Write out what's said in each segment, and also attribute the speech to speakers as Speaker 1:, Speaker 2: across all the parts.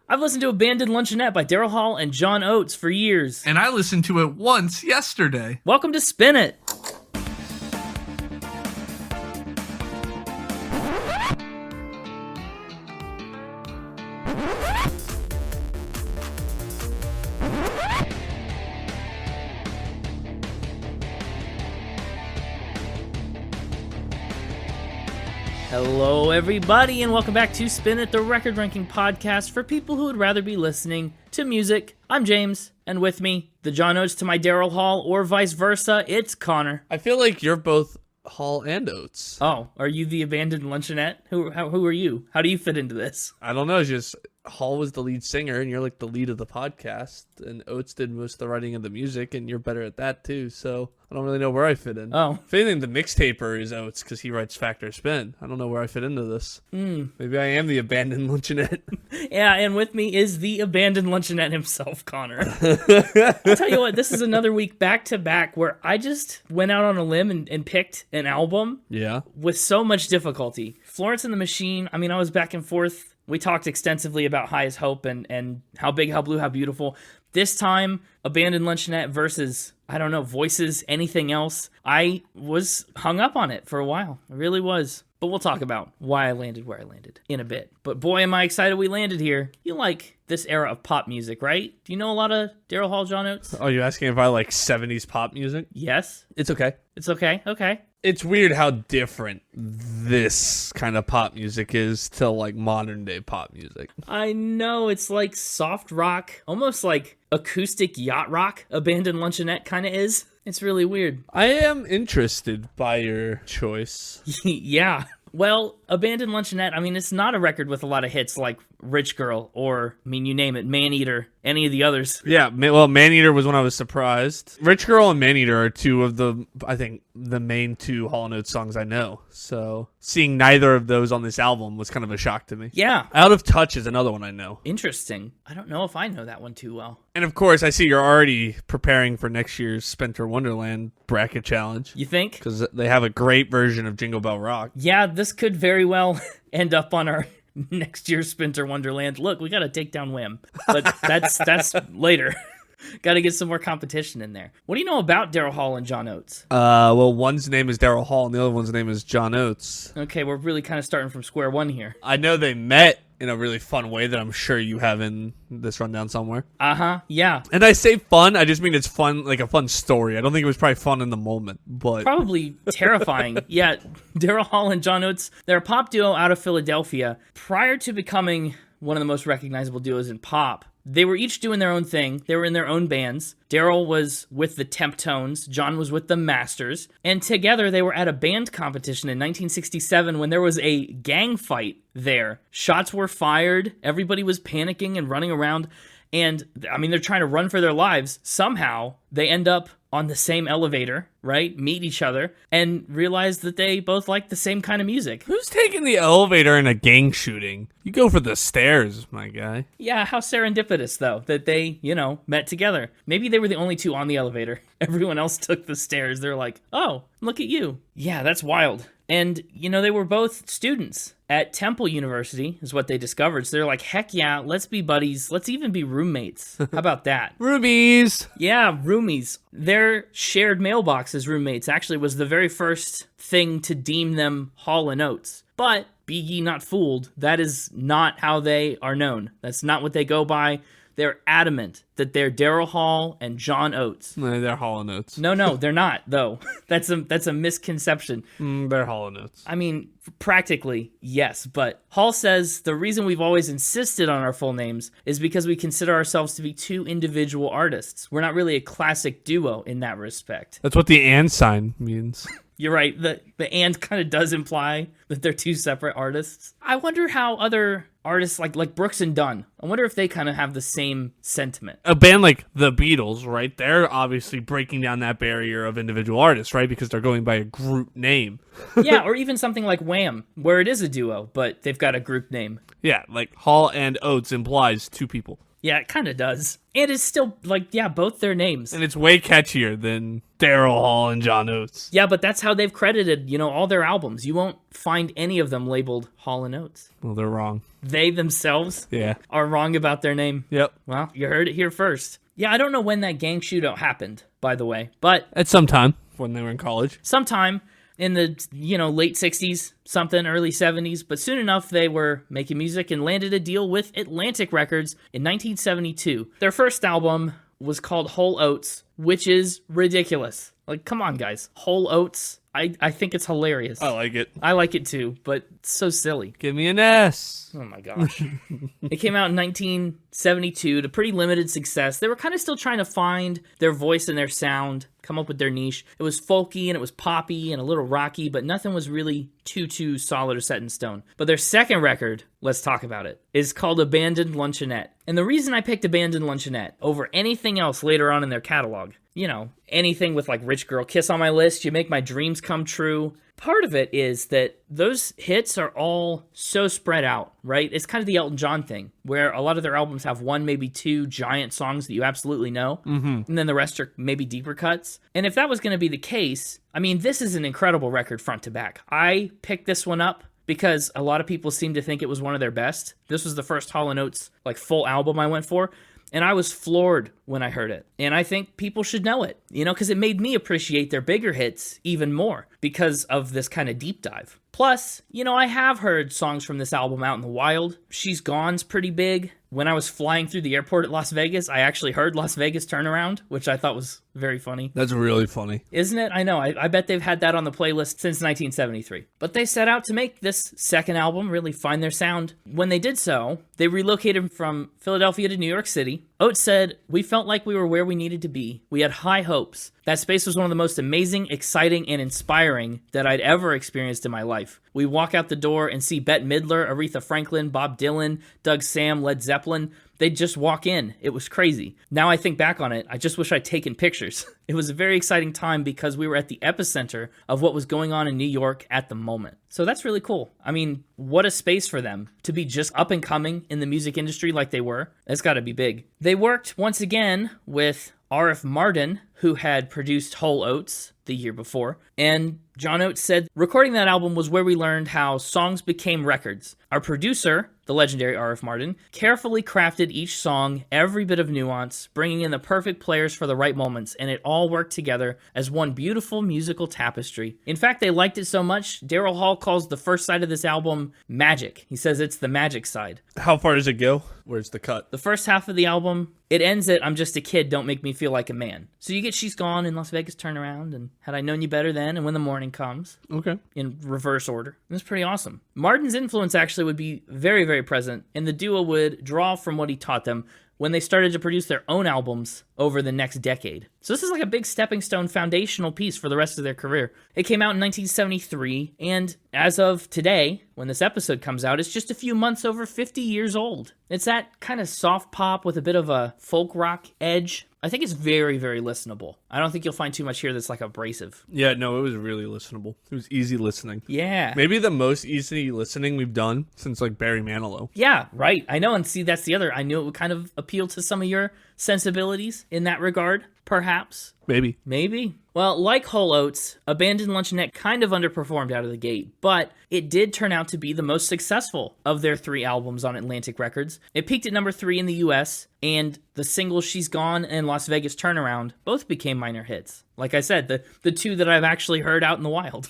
Speaker 1: I've listened to Abandoned Luncheonette by Daryl Hall and John Oates for years.
Speaker 2: And I listened to it once yesterday.
Speaker 1: Welcome to Spin It. Hello, everybody, and welcome back to Spin It, the record-ranking podcast for people who would rather be listening to music. I'm James, and with me, the John Oates to my Daryl Hall, or vice versa, it's Connor.
Speaker 3: I feel like you're both Hall and Oates.
Speaker 1: Oh, are you the Abandoned Luncheonette? Who are you? How do you fit into this?
Speaker 3: I don't know, it's just Hall was the lead singer, and you're like the lead of the podcast, and Oates did most of the writing of the music, and you're better at that too, so I don't really know where I fit in.
Speaker 1: Oh.
Speaker 3: If anything, the mixtaper is Oates, because he writes Factor Spin. I don't know where I fit into this. Maybe I am the Abandoned Luncheonette.
Speaker 1: Yeah, and with me is the Abandoned Luncheonette himself, Connor. I'll tell you what, this is another week back-to-back where I just went out on a limb and picked an album
Speaker 3: Yeah.
Speaker 1: with so much difficulty. Florence and the Machine, I mean, I was back and forth. We talked extensively about High as Hope and How Big, How Blue, How Beautiful. This time, Abandoned Luncheonette versus, I don't know, Voices, anything else. I was hung up on it for a while. I really was. But we'll talk about why I landed where I landed in a bit. But boy, am I excited we landed here. You like this era of pop music, right? Do you know a lot of Daryl Hall John Oates?
Speaker 3: Oh, you're asking if I like 70s pop music?
Speaker 1: Yes.
Speaker 3: It's okay.
Speaker 1: It's okay. Okay.
Speaker 3: It's weird how different this kind of pop music is to like modern day pop music.
Speaker 1: I know, it's like soft rock, almost like acoustic yacht rock, Abandoned Luncheonette kind of is. It's really weird.
Speaker 3: I am interested by your choice.
Speaker 1: Yeah. Well, Abandoned Luncheonette, I mean, it's not a record with a lot of hits like Rich Girl or, I mean, you name it, Maneater, any of the others.
Speaker 3: Yeah, well, Maneater was when I was surprised. Rich Girl and Maneater are two of the, I think, the main two Hall & Oates songs I know. So seeing neither of those on this album was kind of a shock to me.
Speaker 1: Yeah.
Speaker 3: Out of Touch is another one I know.
Speaker 1: Interesting. I don't know if I know that one too well.
Speaker 3: And of course, I see you're already preparing for next year's Splinter Wonderland bracket challenge.
Speaker 1: You think?
Speaker 3: Because they have a great version of Jingle Bell Rock.
Speaker 1: Yeah, this could very well end up on our next year's Splinter Wonderland. Look, we got to take down Wham. But that's later. Got to get some more competition in there. What do you know about Daryl Hall and John Oates?
Speaker 3: Well, one's name is Daryl Hall and the other one's name is John Oates.
Speaker 1: Okay, we're really kind of starting from square one here.
Speaker 3: I know they met in a really fun way that I'm sure you have in this rundown somewhere.
Speaker 1: Uh-huh, yeah.
Speaker 3: And I say fun, I just mean it's fun, like a fun story. I don't think it was probably fun in the moment, but...
Speaker 1: Probably terrifying. Yeah, Daryl Hall and John Oates, they're a pop duo out of Philadelphia. Prior to becoming one of the most recognizable duos in pop, they were each doing their own thing. They were in their own bands. Daryl was with the Temptones. John was with the Masters. And together they were at a band competition in 1967 when there was a gang fight there. Shots were fired. Everybody was panicking and running around. And, I mean, they're trying to run for their lives. Somehow, they end up on the same elevator, right? Meet each other and realize that they both like the same kind of music.
Speaker 3: Who's taking the elevator in a gang shooting? You go for the stairs, my guy.
Speaker 1: Yeah, how serendipitous, though, that they, met together. Maybe they were the only two on the elevator. Everyone else took the stairs. They're like, oh, look at you. Yeah, that's wild. And, they were both students at Temple University, is what they discovered. So they're like, heck yeah, let's be buddies. Let's even be roommates. How about that?
Speaker 3: Rubies!
Speaker 1: Yeah, roomies. Their shared mailbox as roommates actually was the very first thing to deem them Hall & Oates. But be ye not fooled, that is not how they are known. That's not what they go by. They're adamant that they're Daryl Hall and John Oates.
Speaker 3: No, they're Hall & Oates.
Speaker 1: No, they're not, though. That's a misconception.
Speaker 3: They're Hall & Oates.
Speaker 1: I mean, practically, yes, but Hall says the reason we've always insisted on our full names is because we consider ourselves to be two individual artists. We're not really a classic duo in that respect.
Speaker 3: That's what the and sign means.
Speaker 1: You're right, the and kind of does imply that they're two separate artists. I wonder how other artists like Brooks and Dunn, I wonder if they kind of have the same sentiment.
Speaker 3: A band like the Beatles, right? They're obviously breaking down that barrier of individual artists, right? Because they're going by a group name.
Speaker 1: Yeah, or even something like Wham, where it is a duo, but they've got a group name.
Speaker 3: Yeah, like Hall and Oates implies two people.
Speaker 1: Yeah, it kind of does. And it's still, both their names.
Speaker 3: And it's way catchier than Daryl Hall and John Oates.
Speaker 1: Yeah, but that's how they've credited, all their albums. You won't find any of them labeled Hall and Oates.
Speaker 3: Well, they're wrong.
Speaker 1: They themselves are wrong about their name.
Speaker 3: Yep.
Speaker 1: Well, you heard it here first. Yeah, I don't know when that gang shootout happened, by the way, but
Speaker 3: At some time when they were in college.
Speaker 1: sometime in the, late 60s, something, early 70s, but soon enough they were making music and landed a deal with Atlantic Records in 1972. Their first album was called Whole Oats, which is ridiculous. Like, come on, guys. Whole Oats. I think it's hilarious.
Speaker 3: I like it.
Speaker 1: I like it too, but it's so silly.
Speaker 3: Give me an S.
Speaker 1: Oh my gosh. It came out in 1972 to pretty limited success. They were kind of still trying to find their voice and their sound, come up with their niche. It was folky and it was poppy and a little rocky, but nothing was really too solid or set in stone. But their second record, let's talk about it, is called Abandoned Luncheonette. And the reason I picked Abandoned Luncheonette over anything else later on in their catalog, anything with like Rich Girl Kiss on my list, You Make My Dreams Come True. Part of it is that those hits are all so spread out, right? It's kind of the Elton John thing, where a lot of their albums have one, maybe two giant songs that you absolutely know, and then the rest are maybe deeper cuts. And if that was going to be the case, this is an incredible record front to back. I picked this one up because a lot of people seem to think it was one of their best. This was the first Hall & Oates full album I went for. And I was floored when I heard it. And I think people should know it, because it made me appreciate their bigger hits even more because of this kind of deep dive. Plus, I have heard songs from this album out in the wild. She's Gone's pretty big. When I was flying through the airport at Las Vegas, I actually heard Las Vegas Turnaround, which I thought was very funny.
Speaker 3: That's really funny.
Speaker 1: Isn't it? I know. I bet they've had that on the playlist since 1973. But they set out to make this second album really find their sound. When they did so, they relocated from Philadelphia to New York City. Oates said, "We felt like we were where we needed to be. We had high hopes. That space was one of the most amazing, exciting, and inspiring that I'd ever experienced in my life. We walk out the door and see Bette Midler, Aretha Franklin, Bob Dylan, Doug Sam, Led Zeppelin. They'd just walk in. It was crazy. Now I think back on it, I just wish I'd taken pictures. It was a very exciting time because we were at the epicenter of what was going on in New York at the moment." So that's really cool. What a space for them to be just up and coming in the music industry like they were. That's got to be big. They worked once again with R.F. Martin, who had produced Whole Oats the year before. And John Oates said, "Recording that album was where we learned how songs became records. Our producer, the legendary R.F. Martin, carefully crafted each song, every bit of nuance, bringing in the perfect players for the right moments, and it all worked together as one beautiful musical tapestry. In fact, they liked it so much, Daryl Hall calls the first side of this album magic. He says it's the magic side.
Speaker 3: How far does it go? Where's the cut?
Speaker 1: The first half of the album, it ends at I'm Just a Kid, Don't Make Me Feel Like a Man. So you get She's Gone and Las Vegas Turnaround and Had I Known You Better Then and When the Morning Comes.
Speaker 3: Okay.
Speaker 1: In reverse order. It's pretty awesome. Martin's influence actually would be very, very present, and the duo would draw from what he taught them when they started to produce their own albums over the next decade. So this is like a big stepping stone foundational piece for the rest of their career. It came out in 1973, and as of today, when this episode comes out, it's just a few months over 50 years old. It's that kind of soft pop with a bit of a folk rock edge. I think it's very, very listenable. I don't think you'll find too much here that's abrasive.
Speaker 3: Yeah, no, it was really listenable. It was easy listening.
Speaker 1: Yeah.
Speaker 3: Maybe the most easy listening we've done since Barry Manilow.
Speaker 1: Yeah, right. I know, and see, that's the other. I knew it would kind of appeal to some of your sensibilities in that regard, perhaps. Maybe. Well, like Whole Oats, Abandoned Luncheonette kind of underperformed out of the gate, but it did turn out to be the most successful of their 3 albums on Atlantic Records. It peaked at number 3 in the US, and the singles She's Gone and Las Vegas Turnaround both became minor hits. Like I said, the 2 that I've actually heard out in the wild.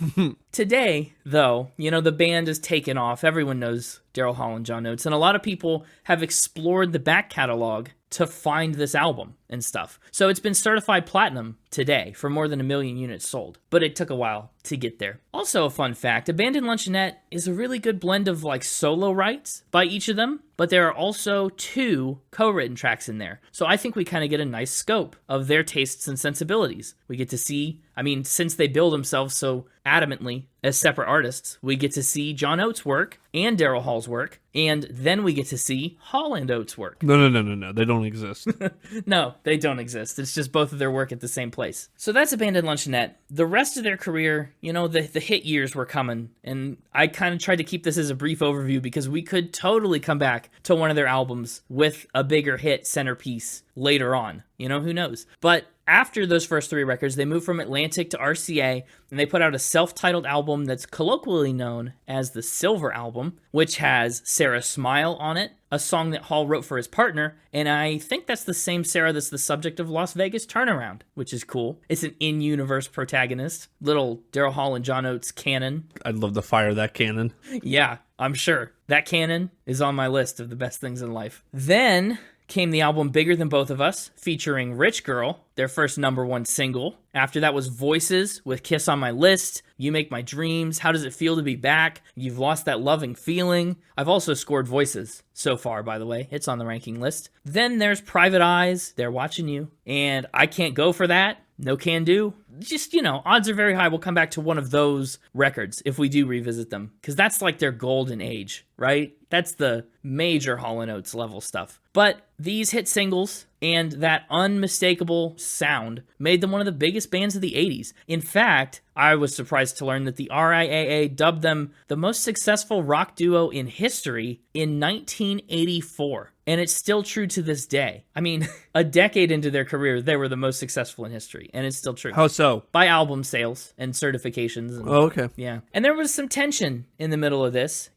Speaker 1: Today, though, the band is taken off. Everyone knows Daryl Hall and John Oates, and a lot of people have explored the back catalog to find this album and stuff. So it's been certified platinum today for more than 1 million units sold, but it took a while to get there. Also a fun fact, Abandoned Luncheonette is a really good blend of solo rights by each of them, but there are also 2 co-written tracks in there. So I think we kind of get a nice scope of their tastes and sensibilities. We get to see, since they bill themselves so adamantly as separate artists, we get to see John Oates' work and Daryl Hall's work, and then we get to see Hall and Oates' work.
Speaker 3: No, they don't exist.
Speaker 1: No, they don't exist. It's just both of their work at the same place. So that's Abandoned Luncheonette. The rest of their career, the hit years were coming, and I kind of tried to keep this as a brief overview because we could totally come back to one of their albums with a bigger hit centerpiece later on. Who knows? But after those first 3 records, they moved from Atlantic to RCA, and they put out a self-titled album that's colloquially known as the Silver Album, which has Sarah Smile on it, a song that Hall wrote for his partner, and I think that's the same Sarah that's the subject of Las Vegas Turnaround, which is cool. It's an in-universe protagonist, little Daryl Hall and John Oates canon.
Speaker 3: I'd love to fire that cannon.
Speaker 1: Yeah, I'm sure. That canon is on my list of the best things in life. Then came the album Bigger Than Both of Us, featuring Rich Girl, their first #1 single. After that was Voices with Kiss on My List, You Make My Dreams, How Does It Feel to Be Back, You've Lost That Loving Feeling. I've also scored Voices so far, by the way. It's on the ranking list. Then there's Private Eyes, They're Watching You, and I Can't Go For That, No Can Do. Just, odds are very high we'll come back to one of those records if we do revisit them, because that's like their golden age, right? That's the major Hall & Oates level stuff. But these hit singles and that unmistakable sound made them one of the biggest bands of the 80s. In fact, I was surprised to learn that the RIAA dubbed them the most successful rock duo in history in 1984. And it's still true to this day. I mean, a decade into their career, they were the most successful in history, and it's still true.
Speaker 3: How so?
Speaker 1: By album sales and certifications. And,
Speaker 3: Oh, okay.
Speaker 1: yeah. And there was some tension in the middle of this,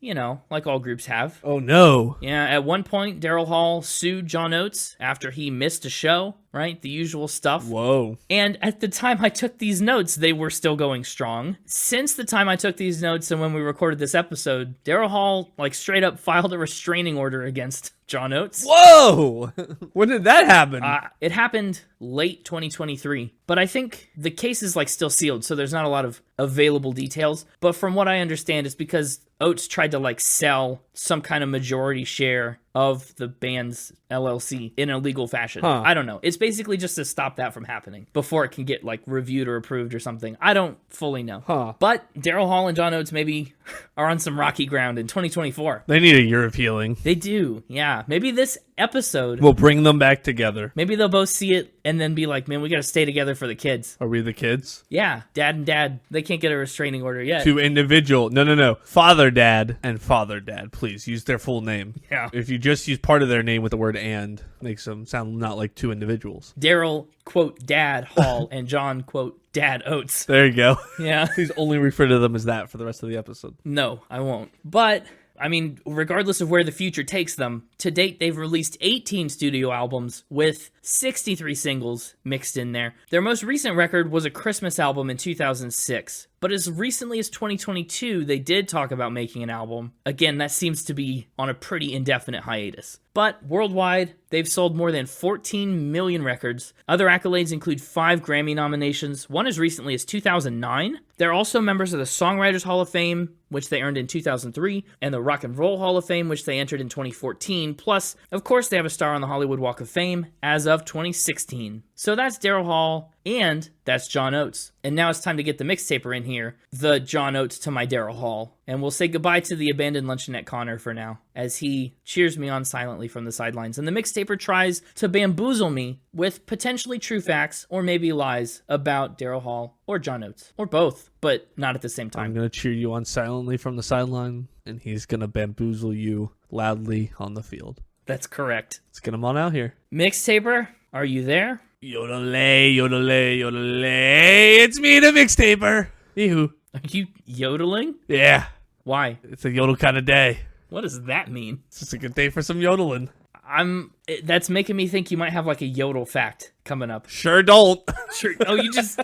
Speaker 1: like all groups have.
Speaker 3: Oh, no.
Speaker 1: Yeah, at one point, Daryl Hall sued John Oates after he missed a show, right? The usual stuff.
Speaker 3: Whoa.
Speaker 1: And at the time I took these notes, they were still going strong. Since the time I took these notes and when we recorded this episode, Daryl Hall, straight up filed a restraining order against John Oates.
Speaker 3: Whoa! When did that happen?
Speaker 1: It happened late 2023, but I think the case is still sealed, so there's not a lot of available details. But from what I understand, it's because Oates tried to sell some kind of majority share of the band's LLC in a legal fashion.
Speaker 3: Huh.
Speaker 1: I don't know. It's basically just to stop that from happening before it can get reviewed or approved or something. I don't fully know.
Speaker 3: Huh.
Speaker 1: But Daryl Hall and John Oates maybe are on some rocky ground in 2024.
Speaker 3: They need a year of healing.
Speaker 1: They do. Yeah. Maybe this episode
Speaker 3: We'll bring them back together.
Speaker 1: maybe they'll both see it and then be like, man, we got to stay together for the kids.
Speaker 3: Are we the kids?
Speaker 1: Yeah, dad and dad, they can't get a restraining order yet.
Speaker 3: Two individual. No. Father, dad, and father, dad. Please use their full name.
Speaker 1: Yeah.
Speaker 3: If you just use part of their name with the word and, makes them sound not like two individuals.
Speaker 1: Daryl, quote, Dad Hall, and John, quote, Dad Oates.
Speaker 3: There you go.
Speaker 1: Yeah.
Speaker 3: Please only refer to them as that for the rest of the episode.
Speaker 1: No, I won't. But, I mean, regardless of where the future takes them, to date they've released 18 studio albums with 63 singles mixed in there. Their most recent record was a Christmas album in 2006. But as recently as 2022, they did talk about making an album. Again, that seems to be on a pretty indefinite hiatus. But worldwide, they've sold more than 14 million records. Other accolades include 5 Grammy nominations, one as recently as 2009. They're also members of the Songwriters Hall of Fame, which they earned in 2003, and the Rock and Roll Hall of Fame, which they entered in 2014. Plus, of course, they have a star on the Hollywood Walk of Fame as of 2016. So that's Daryl Hall, and that's John Oates. And now it's time to get the mixtaper in here, the John Oates to my Daryl Hall. And we'll say goodbye to the Abandoned Luncheonette Connor for now, as he cheers me on silently from the sidelines. And the mixtaper tries to bamboozle me with potentially true facts, or maybe lies, about Daryl Hall, or John Oates, or both, but not at the same time.
Speaker 3: I'm going to cheer you on silently from the sideline, and he's going to bamboozle you loudly on the field.
Speaker 1: That's correct.
Speaker 3: Let's get him on out here.
Speaker 1: Mixtaper, are you there?
Speaker 3: Yodelay, yodelay, yodelay. It's me, the mixtaper. Eehoo.
Speaker 1: Are you yodeling?
Speaker 3: Yeah,
Speaker 1: Why?
Speaker 3: it's a yodel kind of day.
Speaker 1: What does that mean?
Speaker 3: It's just a good day for some yodeling.
Speaker 1: That's making me think you might have a yodel fact coming up.
Speaker 3: Sure don't.
Speaker 1: Sure. Oh,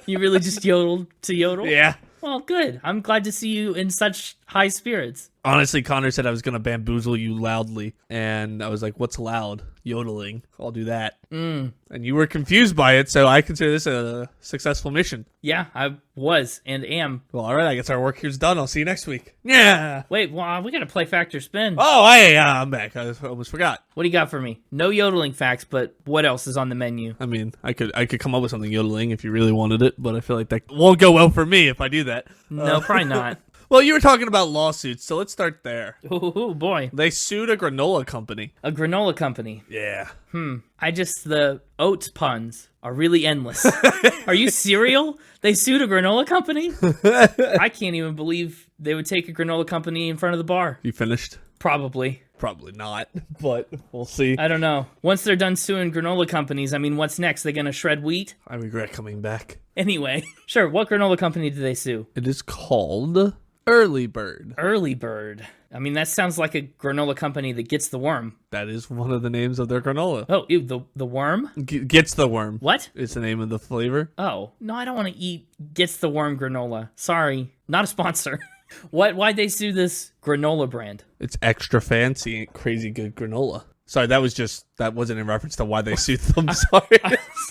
Speaker 1: you really just yodeled to yodel?
Speaker 3: Yeah.
Speaker 1: Well, good. I'm glad to see you in such high spirits.
Speaker 3: Honestly, Connor said I was going to bamboozle you loudly. And I was like, what's loud? Yodeling. I'll do that. And you were confused by it, so I consider this a successful mission.
Speaker 1: Yeah, I was and am.
Speaker 3: Well, all right, I guess our work here's done. I'll see you next week. Yeah.
Speaker 1: Wait, well, we got to play Fact or Spin.
Speaker 3: Oh, hey, I'm back. I almost forgot.
Speaker 1: What do you got for me? No yodeling facts, but what else is on the menu?
Speaker 3: I mean, I could come up with something yodeling if you really wanted it, but I feel like that won't go well for me if I do that.
Speaker 1: No, probably not.
Speaker 3: Well, you were talking about lawsuits, so let's start there.
Speaker 1: Oh boy.
Speaker 3: They sued a granola company.
Speaker 1: A granola company.
Speaker 3: Yeah.
Speaker 1: The oats puns are really endless. Are you cereal? They sued a granola company? I can't even believe they would take a granola company in front of the bar.
Speaker 3: You finished?
Speaker 1: Probably.
Speaker 3: Probably not, but we'll see.
Speaker 1: I don't know. Once they're done suing granola companies, I mean, what's next? They're going to shred wheat?
Speaker 3: I regret coming back.
Speaker 1: Anyway, sure. What granola company did they sue?
Speaker 3: It is called Early Bird.
Speaker 1: Early Bird. I mean, that sounds like a granola company that gets the worm.
Speaker 3: That is one of the names of their granola.
Speaker 1: Oh, ew, the worm?
Speaker 3: Gets the worm.
Speaker 1: What?
Speaker 3: It's the name of the flavor.
Speaker 1: Oh, no, I don't want to eat gets the worm granola. Sorry, not a sponsor. Why'd they sue this granola brand?
Speaker 3: It's extra fancy and crazy good granola. Sorry, that wasn't in reference to why they sued them. Sorry.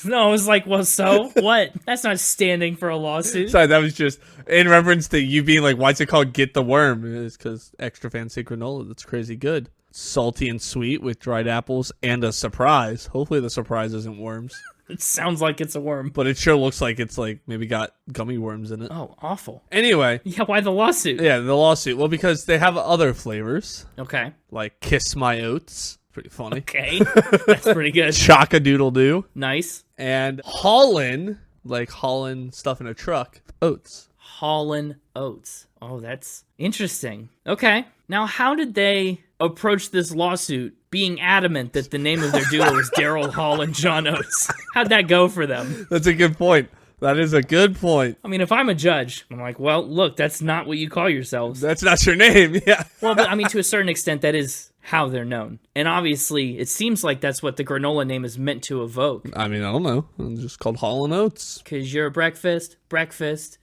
Speaker 1: No, I was like, well, so what? That's not standing for a lawsuit.
Speaker 3: Sorry, that was just in reference to you being like, why's it called Get the Worm? It's because extra fancy granola that's crazy good. Salty and sweet with dried apples and a surprise. Hopefully the surprise isn't worms.
Speaker 1: It sounds like it's a worm.
Speaker 3: But it sure looks like it's like maybe got gummy worms in it.
Speaker 1: Oh, awful.
Speaker 3: Anyway.
Speaker 1: Yeah, why the lawsuit?
Speaker 3: Yeah, the lawsuit. Well, because they have other flavors.
Speaker 1: Okay.
Speaker 3: Like Kiss My Oats. Pretty funny.
Speaker 1: Okay. That's pretty good.
Speaker 3: Chock-a-doodle-doo.
Speaker 1: Nice.
Speaker 3: And Haulin', like hauling stuff in a truck, oats.
Speaker 1: Haulin' Oats. Oh, that's interesting. Okay. Now, how did they approach this lawsuit being adamant that the name of their duo is Daryl Hall and John Oates? How'd that go for them?
Speaker 3: That's a good point. That is a good point.
Speaker 1: I mean, if I'm a judge, I'm like, well, look, that's not what you call yourselves.
Speaker 3: That's not your name, yeah.
Speaker 1: Well, but I mean, to a certain extent, that is how they're known. And obviously, it seems like that's what the granola name is meant to evoke.
Speaker 3: I mean, I don't know. It's just called Hall & Oats.
Speaker 1: Because you're breakfast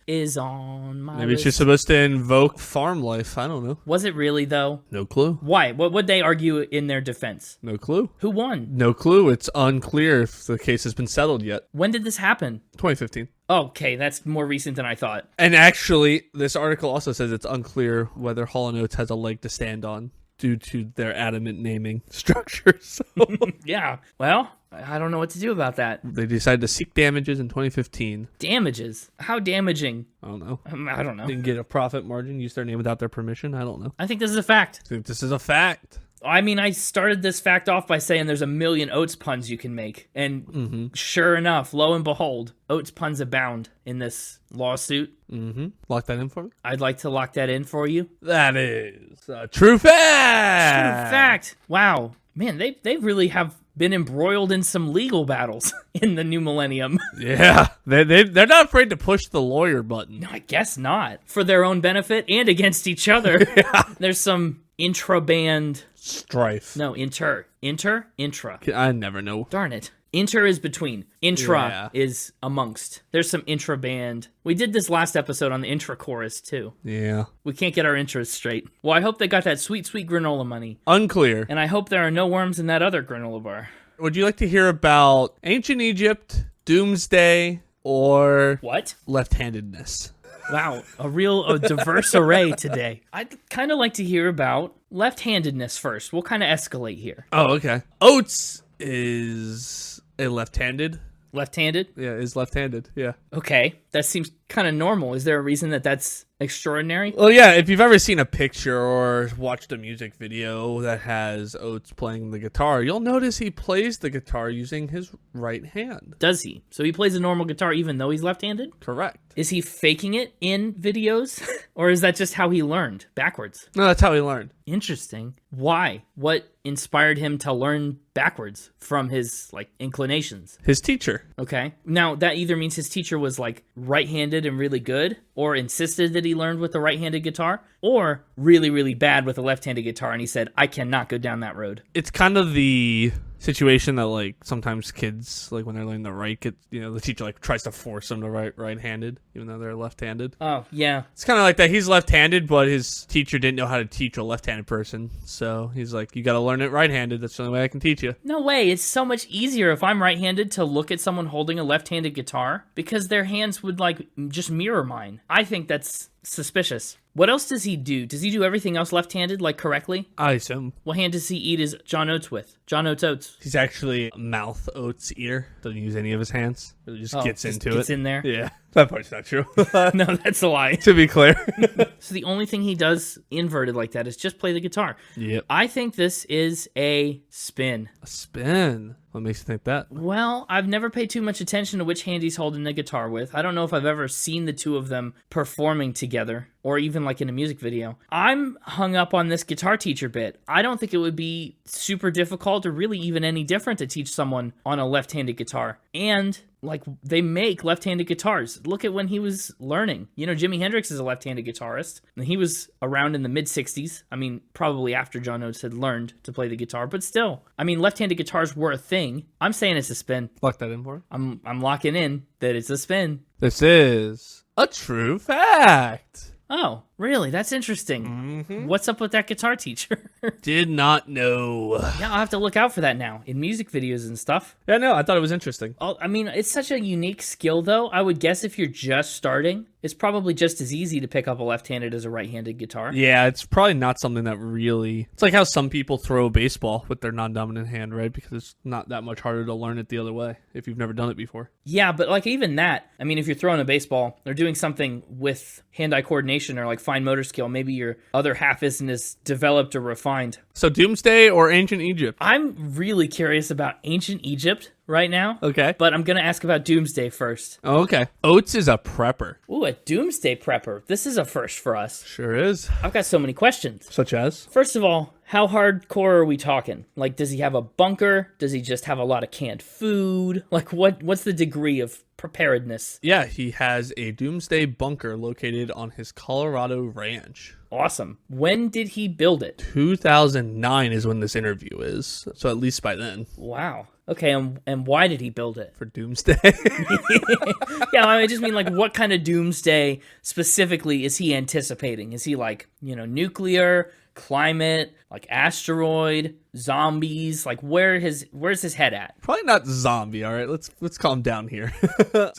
Speaker 1: is on my
Speaker 3: Maybe
Speaker 1: list.
Speaker 3: it's just supposed to invoke farm life. I don't know.
Speaker 1: Was it really, though?
Speaker 3: No clue.
Speaker 1: Why? What would they argue in their defense?
Speaker 3: No clue.
Speaker 1: Who won?
Speaker 3: No clue. It's unclear if the case has been settled yet.
Speaker 1: When did this happen?
Speaker 3: 2015.
Speaker 1: Okay, that's more recent than I thought.
Speaker 3: And actually, this article also says it's unclear whether Hall & Oates has a leg to stand on due to their adamant naming structure. So
Speaker 1: Yeah, well, I don't know what to do about that.
Speaker 3: they decided to seek damages in 2015.
Speaker 1: Damages? How damaging?
Speaker 3: I don't know.
Speaker 1: I don't know.
Speaker 3: Didn't get a profit margin, use their name without their permission. I don't know.
Speaker 1: I think this is a fact.
Speaker 3: I think this is a fact.
Speaker 1: I mean, I started this fact off by saying there's a million oats puns you can make. And sure enough, lo and behold, oats puns abound in this lawsuit.
Speaker 3: Lock that in for me.
Speaker 1: I'd like to lock that in for you.
Speaker 3: That is a true fact.
Speaker 1: True fact. Wow. Man, they really have been embroiled in some legal battles in the new millennium.
Speaker 3: Yeah, they're not afraid to push the lawyer button.
Speaker 1: No, I guess not. For their own benefit and against each other. There's some intra-band...
Speaker 3: Strife.
Speaker 1: No, intra.
Speaker 3: I never know.
Speaker 1: Darn it. Inter is between. Intra
Speaker 3: Yeah.
Speaker 1: is amongst. There's some intra-band. We did this last episode on the intra-chorus, too.
Speaker 3: Yeah.
Speaker 1: We can't get our intros straight. Well, I hope they got that sweet, sweet granola money.
Speaker 3: Unclear.
Speaker 1: And I hope there are no worms in that other granola bar.
Speaker 3: Would you like to hear about ancient Egypt, Doomsday, or
Speaker 1: What?
Speaker 3: left-handedness?
Speaker 1: Wow, a diverse array today. I'd kind of like to hear about left-handedness first. We'll kind of escalate here.
Speaker 3: Oh, okay. Oates is a left-handed.
Speaker 1: Left-handed?
Speaker 3: Yeah, is left-handed. Yeah.
Speaker 1: Okay, that seems kind of normal. Is there a reason that that's extraordinary?
Speaker 3: Well, yeah, if you've ever seen a picture or watched a music video that has Oates playing the guitar, you'll notice he plays the guitar using his right hand.
Speaker 1: Does he? So he plays a normal guitar even though he's left-handed?
Speaker 3: Correct.
Speaker 1: Is he faking it in videos? Or is that just how he learned? Backwards.
Speaker 3: No, that's how he learned.
Speaker 1: Interesting. Why? What inspired him to learn backwards from his, inclinations?
Speaker 3: His teacher.
Speaker 1: Okay. Now, that either means his teacher was, right-handed and really good, or insisted that he learned with the right-handed guitar, or really, really bad with a left-handed guitar, and he said, I cannot go down that road.
Speaker 3: It's kind of the situation that sometimes kids when they're learning the right, the teacher tries to force them to write right-handed even though they're left-handed.
Speaker 1: Oh, yeah.
Speaker 3: It's kind of like that. He's left-handed, but his teacher didn't know how to teach a left-handed person, so he's like, you got to learn it right-handed. That's the only way I can teach you.
Speaker 1: No way. It's so much easier if I'm right-handed to look at someone holding a left-handed guitar because their hands would just mirror mine. I think that's suspicious. What else does he do? Does he do everything else left-handed, like correctly?
Speaker 3: I assume.
Speaker 1: What hand does he eat his John Oates with? John Oates oats.
Speaker 3: He's actually mouth oats eater. Doesn't use any of his hands. It just gets into
Speaker 1: Gets
Speaker 3: it.
Speaker 1: in there?
Speaker 3: Yeah. That part's not true.
Speaker 1: No, that's a lie.
Speaker 3: To be clear.
Speaker 1: So the only thing he does inverted like that is just play the guitar.
Speaker 3: Yep.
Speaker 1: I think this is a spin.
Speaker 3: A spin. What makes you think that?
Speaker 1: Well, I've never paid too much attention to which hand he's holding the guitar with. I don't know if I've ever seen the two of them performing together, or even like in a music video. I'm hung up on this guitar teacher bit. I don't think it would be super difficult or really even any different to teach someone on a left-handed guitar. And like, they make left-handed guitars. Look at when he was learning. You know, Jimi Hendrix is a left-handed guitarist, and he was around in the mid-60s. I mean, probably after John Oates had learned to play the guitar, but still. I mean, left-handed guitars were a thing. I'm saying it's a spin.
Speaker 3: Lock that in for him.
Speaker 1: I'm locking in that it's a spin.
Speaker 3: This is a true fact.
Speaker 1: Oh, really? That's interesting.
Speaker 3: Mm-hmm.
Speaker 1: What's up with that guitar teacher?
Speaker 3: Did not know.
Speaker 1: Yeah, I'll have to look out for that now in music videos and stuff.
Speaker 3: Yeah, no, I thought it was interesting.
Speaker 1: I mean, it's such a unique skill, though. I would guess if you're just starting, it's probably just as easy to pick up a left-handed as a right-handed guitar.
Speaker 3: Yeah, it's probably not something that really... It's like how some people throw a baseball with their non-dominant hand, right? Because it's not that much harder to learn it the other way if you've never done it before.
Speaker 1: Yeah, but like even that, I mean, if you're throwing a baseball, they're doing something with hand-eye coordination or like fine motor skill. Maybe your other half isn't as developed or refined.
Speaker 3: So Doomsday or Ancient Egypt?
Speaker 1: I'm really curious about Ancient Egypt right now.
Speaker 3: Okay.
Speaker 1: But I'm going to ask about Doomsday first.
Speaker 3: Oh, okay. Oates is a prepper.
Speaker 1: Ooh, a Doomsday prepper. This is a first for us.
Speaker 3: Sure is.
Speaker 1: I've got so many questions.
Speaker 3: Such as?
Speaker 1: First of all, how hardcore are we talking? Like, does he have a bunker? Does he just have a lot of canned food? Like, what's the degree of preparedness?
Speaker 3: Yeah, he has a Doomsday bunker located on his Colorado ranch.
Speaker 1: Awesome. When did he build it?
Speaker 3: 2009 is when this interview is, so at least by then.
Speaker 1: Wow. Okay, and why did he build it?
Speaker 3: For Doomsday.
Speaker 1: Yeah, I just mean, like, what kind of Doomsday specifically is he anticipating? Is he like, nuclear, climate, like asteroid, zombies? Like, where's his head at?
Speaker 3: Probably not zombie, all right? Let's calm down here.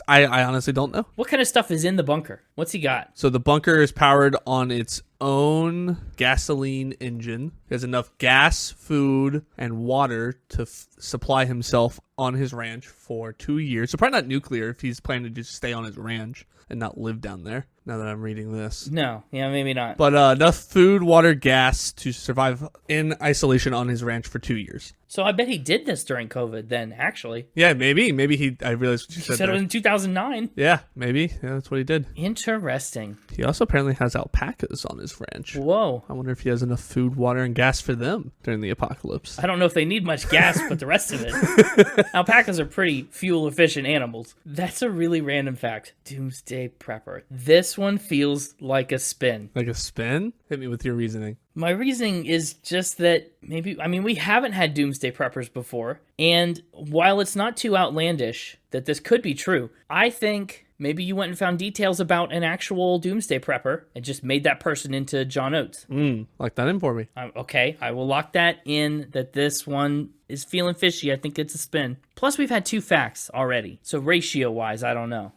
Speaker 3: I honestly don't know.
Speaker 1: What kind of stuff is in the bunker? What's he got?
Speaker 3: So the bunker is powered on its own gasoline engine. He has enough gas, food, and water to supply himself on his ranch for 2 years. So probably not nuclear if he's planning to just stay on his ranch and not live down there, now that I'm reading this.
Speaker 1: No, yeah, maybe not.
Speaker 3: But enough food, water, gas to survive in isolation on his ranch for 2 years.
Speaker 1: So I bet he did this during COVID then, actually.
Speaker 3: Yeah, maybe. Maybe I realized what you
Speaker 1: He
Speaker 3: said
Speaker 1: said
Speaker 3: there.
Speaker 1: it was in 2009.
Speaker 3: Yeah, maybe. Yeah, that's what he did.
Speaker 1: Interesting.
Speaker 3: He also apparently has alpacas on his ranch.
Speaker 1: Whoa.
Speaker 3: I wonder if he has enough food, water, and gas for them during the apocalypse.
Speaker 1: I don't know if they need much gas, but the rest of it. Alpacas are pretty fuel-efficient animals. That's a really random fact. Doomsday prepper. This one feels like a spin.
Speaker 3: Like a spin? Hit me with your reasoning.
Speaker 1: My reasoning is just that we haven't had doomsday preppers before, and while it's not too outlandish that this could be true, I think maybe you went and found details about an actual doomsday prepper and just made that person into John Oates.
Speaker 3: Lock that in for me.
Speaker 1: Okay, I will lock that in, that this one is feeling fishy. I think it's a spin. Plus, we've had 2 facts already, so ratio-wise, I don't know.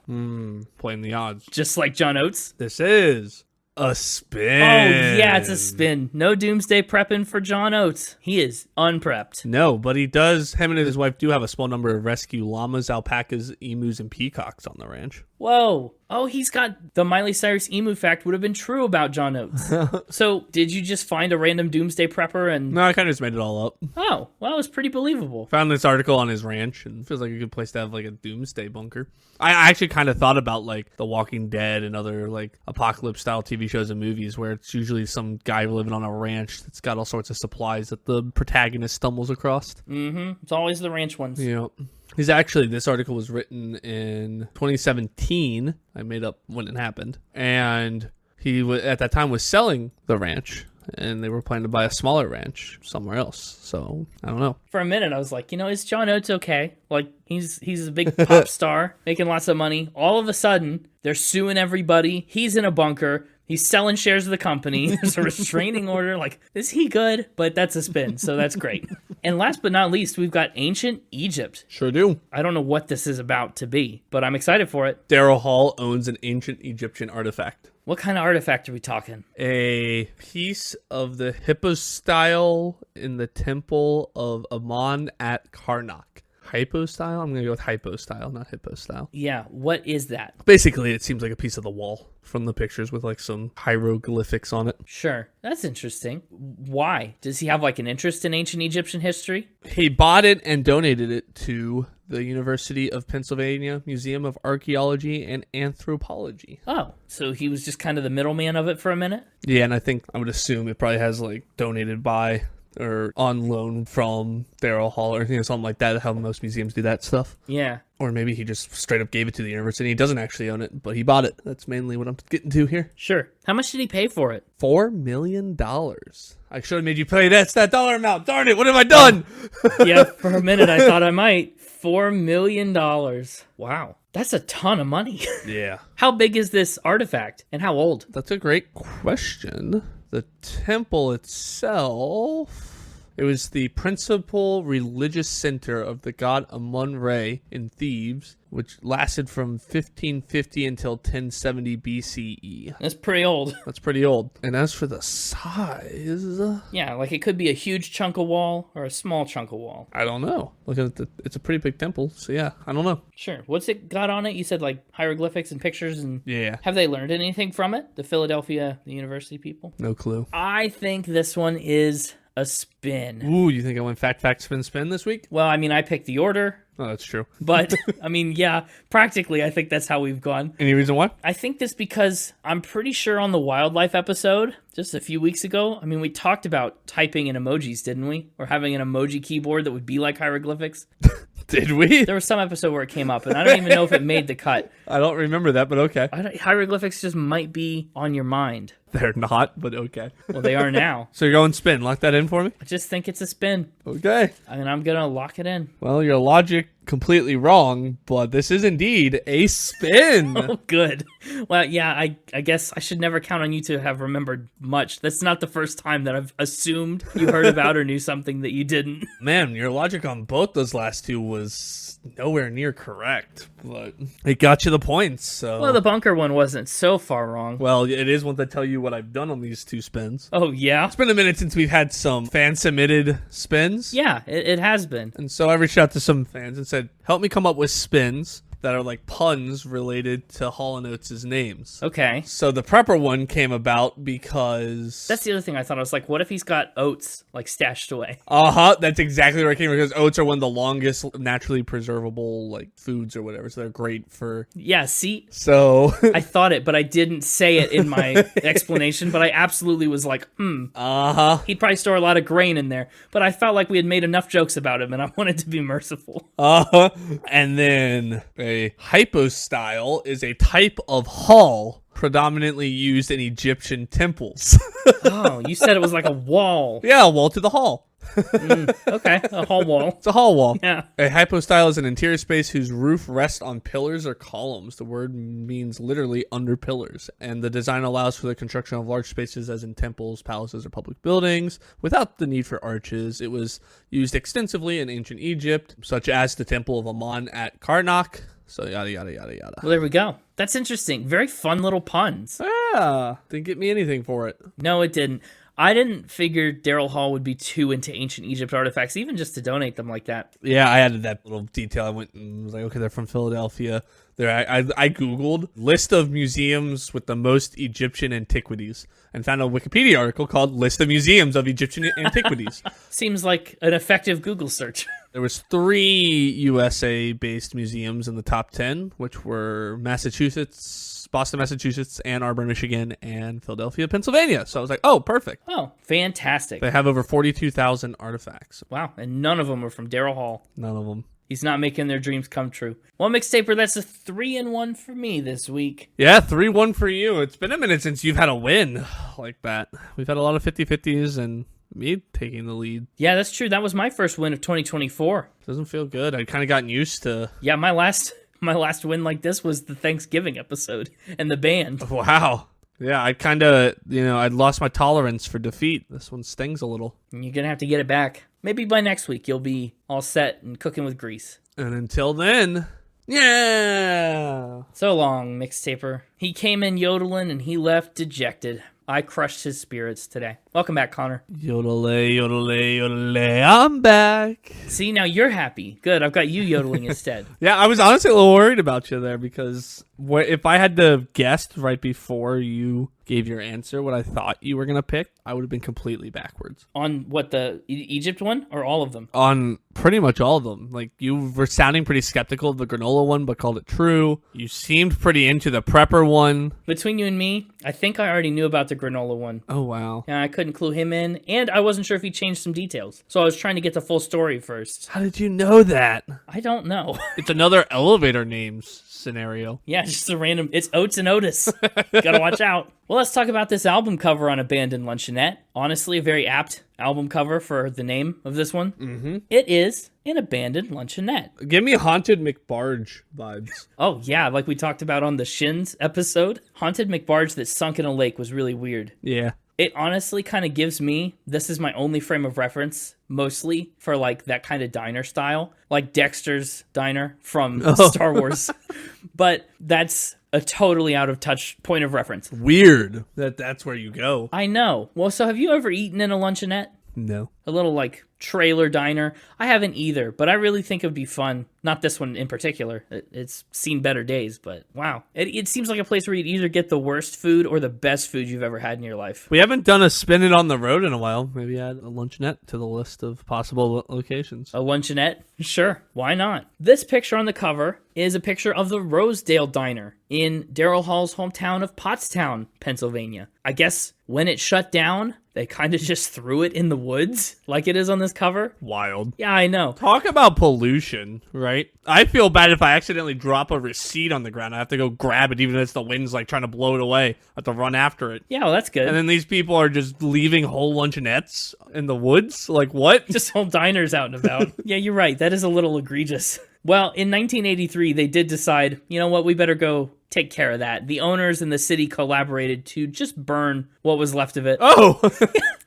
Speaker 3: Playing the odds.
Speaker 1: Just like John Oates?
Speaker 3: This is a spin.
Speaker 1: Oh, yeah, it's a spin. No doomsday prepping for John Oates. He is unprepped.
Speaker 3: No, but him and his wife do have a small number of rescue llamas, alpacas, emus, and peacocks on the ranch.
Speaker 1: Whoa. Oh, he's got the Miley Cyrus emu fact would have been true about John Oates. So, did you just find a random doomsday prepper and...
Speaker 3: No, I kind of just made it all up.
Speaker 1: Oh, well, it was pretty believable.
Speaker 3: Found this article on his ranch, and it feels like a good place to have, like, a doomsday bunker. I actually kind of thought about, like, The Walking Dead and other, like, apocalypse-style TV shows and movies where it's usually some guy living on a ranch that's got all sorts of supplies that the protagonist stumbles across.
Speaker 1: It's always the ranch ones.
Speaker 3: Yeah. This article was written in 2017. I made up when it happened. And he, at that time, was selling the ranch. And they were planning to buy a smaller ranch somewhere else. So, I don't know.
Speaker 1: For a minute, I was like, is John Oates okay? Like, he's a big pop star, making lots of money. All of a sudden, they're suing everybody. He's in a bunker. He's selling shares of the company. There's a restraining order. Like, is he good? But that's a spin, so that's great. And last but not least, we've got Ancient Egypt.
Speaker 3: Sure do.
Speaker 1: I don't know what this is about to be, but I'm excited for it.
Speaker 3: Daryl Hall owns an ancient Egyptian artifact.
Speaker 1: What kind of artifact are we talking?
Speaker 3: A piece of the hypostyle in the temple of Amon at Karnak. Hypostyle? I'm going to go with hypostyle, not hypostyle.
Speaker 1: Yeah, what is that?
Speaker 3: Basically, it seems like a piece of the wall from the pictures with like some hieroglyphics on it.
Speaker 1: Sure, that's interesting. Why? Does he have like an interest in ancient Egyptian history?
Speaker 3: He bought it and donated it to the University of Pennsylvania Museum of Archaeology and Anthropology.
Speaker 1: Oh, so he was just kind of the middleman of it for a minute?
Speaker 3: Yeah, and I would assume it probably has like donated by or on loan from Daryl Hall or something like that, how most museums do that stuff.
Speaker 1: Yeah.
Speaker 3: Or maybe he just straight up gave it to the university. He doesn't actually own it, but he bought it. That's mainly what I'm getting to here.
Speaker 1: Sure. How much did he pay for it?
Speaker 3: $4 million. I should have made you pay that dollar amount. Darn it, what have I done?
Speaker 1: Yeah, for a minute I thought I might. $4 million. Wow. That's a ton of money.
Speaker 3: Yeah.
Speaker 1: How big is this artifact and how old?
Speaker 3: That's a great question. The temple itself, it was the principal religious center of the god Amun-Re in Thebes, which lasted from 1550 until 1070 BCE.
Speaker 1: That's pretty old.
Speaker 3: That's pretty old. And as for the size,
Speaker 1: Yeah, like it could be a huge chunk of wall or a small chunk of wall.
Speaker 3: I don't know. Look at it, it's a pretty big temple, so yeah, I don't know.
Speaker 1: Sure. What's it got on it? You said like hieroglyphics and pictures and...
Speaker 3: Yeah.
Speaker 1: Have they learned anything from it? The Philadelphia University people?
Speaker 3: No clue.
Speaker 1: I think this one is a spin.
Speaker 3: Ooh, you think I went fact, spin this week?
Speaker 1: Well, I mean, I picked the order,
Speaker 3: Oh, that's true.
Speaker 1: but I mean, yeah, practically, I think that's how we've gone.
Speaker 3: Any reason why?
Speaker 1: I think this because I'm pretty sure on the wildlife episode, just a few weeks ago, I mean, we talked about typing in emojis, didn't we? Or having an emoji keyboard that would be like hieroglyphics.
Speaker 3: Did we?
Speaker 1: There was some episode where it came up, and I don't even know if it made the cut.
Speaker 3: I don't remember that, but okay.
Speaker 1: Hieroglyphics just might be on your mind.
Speaker 3: They're not, but okay.
Speaker 1: Well, they are now.
Speaker 3: So you're going spin. Lock that in for me?
Speaker 1: I just think it's a spin.
Speaker 3: Okay.
Speaker 1: I mean, I'm going to lock it in.
Speaker 3: Well, your logic completely wrong, but this is indeed a spin.
Speaker 1: Oh, good. Well, yeah, I guess I should never count on you to have remembered much. That's not the first time that I've assumed you heard about or knew something that you didn't.
Speaker 3: Man, your logic on both those last two was nowhere near correct, but it got you the points, so...
Speaker 1: Well, the bunker one wasn't so far wrong.
Speaker 3: Well, it is one to tell you what I've done on these two spins.
Speaker 1: Oh, yeah?
Speaker 3: It's been a minute since we've had some fan-submitted spins.
Speaker 1: Yeah, it has been.
Speaker 3: And so I reached out to some fans and said, help me come up with spins that are like puns related to Hall & Oates' names.
Speaker 1: Okay.
Speaker 3: So the prepper one came about because...
Speaker 1: That's the other thing I thought. I was like, what if he's got oats, like, stashed away?
Speaker 3: That's exactly where it came from, because oats are one of the longest naturally preservable, like, foods or whatever, so they're great for...
Speaker 1: Yeah, see?
Speaker 3: So...
Speaker 1: I thought it, but I didn't say it in my explanation, but I absolutely was like, He'd probably store a lot of grain in there, but I felt like we had made enough jokes about him, and I wanted to be merciful.
Speaker 3: And then... A hypostyle is a type of hall predominantly used in Egyptian temples.
Speaker 1: Oh, you said it was like a wall.
Speaker 3: Yeah, a wall to the hall.
Speaker 1: Okay, a hall wall.
Speaker 3: It's a hall wall.
Speaker 1: Yeah.
Speaker 3: A hypostyle is an interior space whose roof rests on pillars or columns. The word means literally under pillars. And the design allows for the construction of large spaces as in temples, palaces, or public buildings without the need for arches. It was used extensively in ancient Egypt, such as the Temple of Amon at Karnak. So yada, yada, yada, yada.
Speaker 1: Well, there we go. That's interesting. Very fun little puns.
Speaker 3: Yeah. Didn't get me anything for it.
Speaker 1: No, it didn't. I didn't figure Daryl Hall would be too into ancient Egypt artifacts, even just to donate them like that.
Speaker 3: Yeah, I added that little detail. I went and was like, okay, they're from Philadelphia. I Googled list of museums with the most Egyptian antiquities and found a Wikipedia article called List of Museums of Egyptian Antiquities.
Speaker 1: Seems like an effective Google search.
Speaker 3: There was 3 USA-based museums in the top 10, which were Boston, Massachusetts, Ann Arbor, Michigan, and Philadelphia, Pennsylvania. So I was like, oh, perfect.
Speaker 1: Oh, fantastic.
Speaker 3: They have over 42,000 artifacts.
Speaker 1: Wow, and none of them are from Daryl Hall.
Speaker 3: None of them.
Speaker 1: He's not making their dreams come true. Well, Mixtaper, that's a 3-1 for me this week.
Speaker 3: Yeah, 3-1 for you. It's been a minute since you've had a win like that. We've had a lot of 50-50s and me taking the lead.
Speaker 1: Yeah, that's true. That was my first win of 2024.
Speaker 3: Doesn't feel good. I'd kind of gotten used to...
Speaker 1: Yeah, my last win like this was the Thanksgiving episode and the band.
Speaker 3: Wow. Yeah, I kind of, I'd lost my tolerance for defeat. This one stings a little.
Speaker 1: And you're going to have to get it back. Maybe by next week you'll be all set and cooking with grease.
Speaker 3: And until then, Yeah.
Speaker 1: So long, mixtaper. He came in yodeling and he left dejected. I crushed his spirits today. Welcome back, Connor.
Speaker 3: Yodelay, yodelay, yodelay. I'm back.
Speaker 1: See, now you're happy. Good, I've got you yodeling instead.
Speaker 3: Yeah, I was honestly a little worried about you there because if I had to guess right before you gave your answer what I thought you were going to pick, I would have been completely backwards.
Speaker 1: On what, the Egypt one or all of them?
Speaker 3: On pretty much all of them. Like, you were sounding pretty skeptical of the granola one, but called it true. You seemed pretty into the prepper one.
Speaker 1: Between you and me, I think I already knew about the granola one.
Speaker 3: Oh, wow.
Speaker 1: Yeah, I couldn't clue him in, and I wasn't sure if he changed some details. So I was trying to get the full story first.
Speaker 3: How did you know that?
Speaker 1: I don't know.
Speaker 3: It's another elevator names scenario.
Speaker 1: Yeah, just a random... It's Oates and Otis. Gotta watch out. Well, let's talk about this album cover on Abandoned Luncheonette. Honestly, a very apt album cover for the name of this one. Mm-hmm. It is an abandoned luncheonette.
Speaker 3: Give me Haunted McBarge vibes.
Speaker 1: Oh, yeah, like we talked about on the Shins episode. Haunted McBarge that sunk in a lake was really weird.
Speaker 3: Yeah.
Speaker 1: It honestly kind of gives me, this is my only frame of reference, mostly for like that kind of diner style, like Dexter's Diner from Star Wars. But that's a totally out of touch point of reference.
Speaker 3: Weird that that's where you go.
Speaker 1: I know. Well, so have you ever eaten in a luncheonette?
Speaker 3: No.
Speaker 1: A little like trailer diner? I haven't either, but I really think it would be fun. Not this one in particular. It's seen better days, but wow. It seems like a place where you'd either get the worst food or the best food you've ever had in your life.
Speaker 3: We haven't done a spin it on the road in a while. Maybe add a luncheonette to the list of possible locations.
Speaker 1: A luncheonette? Sure, why not? This picture on the cover is a picture of the Rosedale Diner in Daryl Hall's hometown of Pottstown, Pennsylvania. I guess when it shut down, they kind of just threw it in the woods like it is on this cover.
Speaker 3: Wild.
Speaker 1: Yeah, I know.
Speaker 3: Talk about pollution, right? I feel bad if I accidentally drop a receipt on the ground. I have to go grab it even if the wind's like trying to blow it away. I have to run after it.
Speaker 1: Yeah, well, that's good.
Speaker 3: And then these people are just leaving whole luncheonettes in the woods? Like, what?
Speaker 1: Just whole diners out and about. Yeah, you're right. That is a little egregious. Well, in 1983, they did decide, you know what, we better go take care of that. The owners and the city collaborated to just burn what was left of it.
Speaker 3: Oh!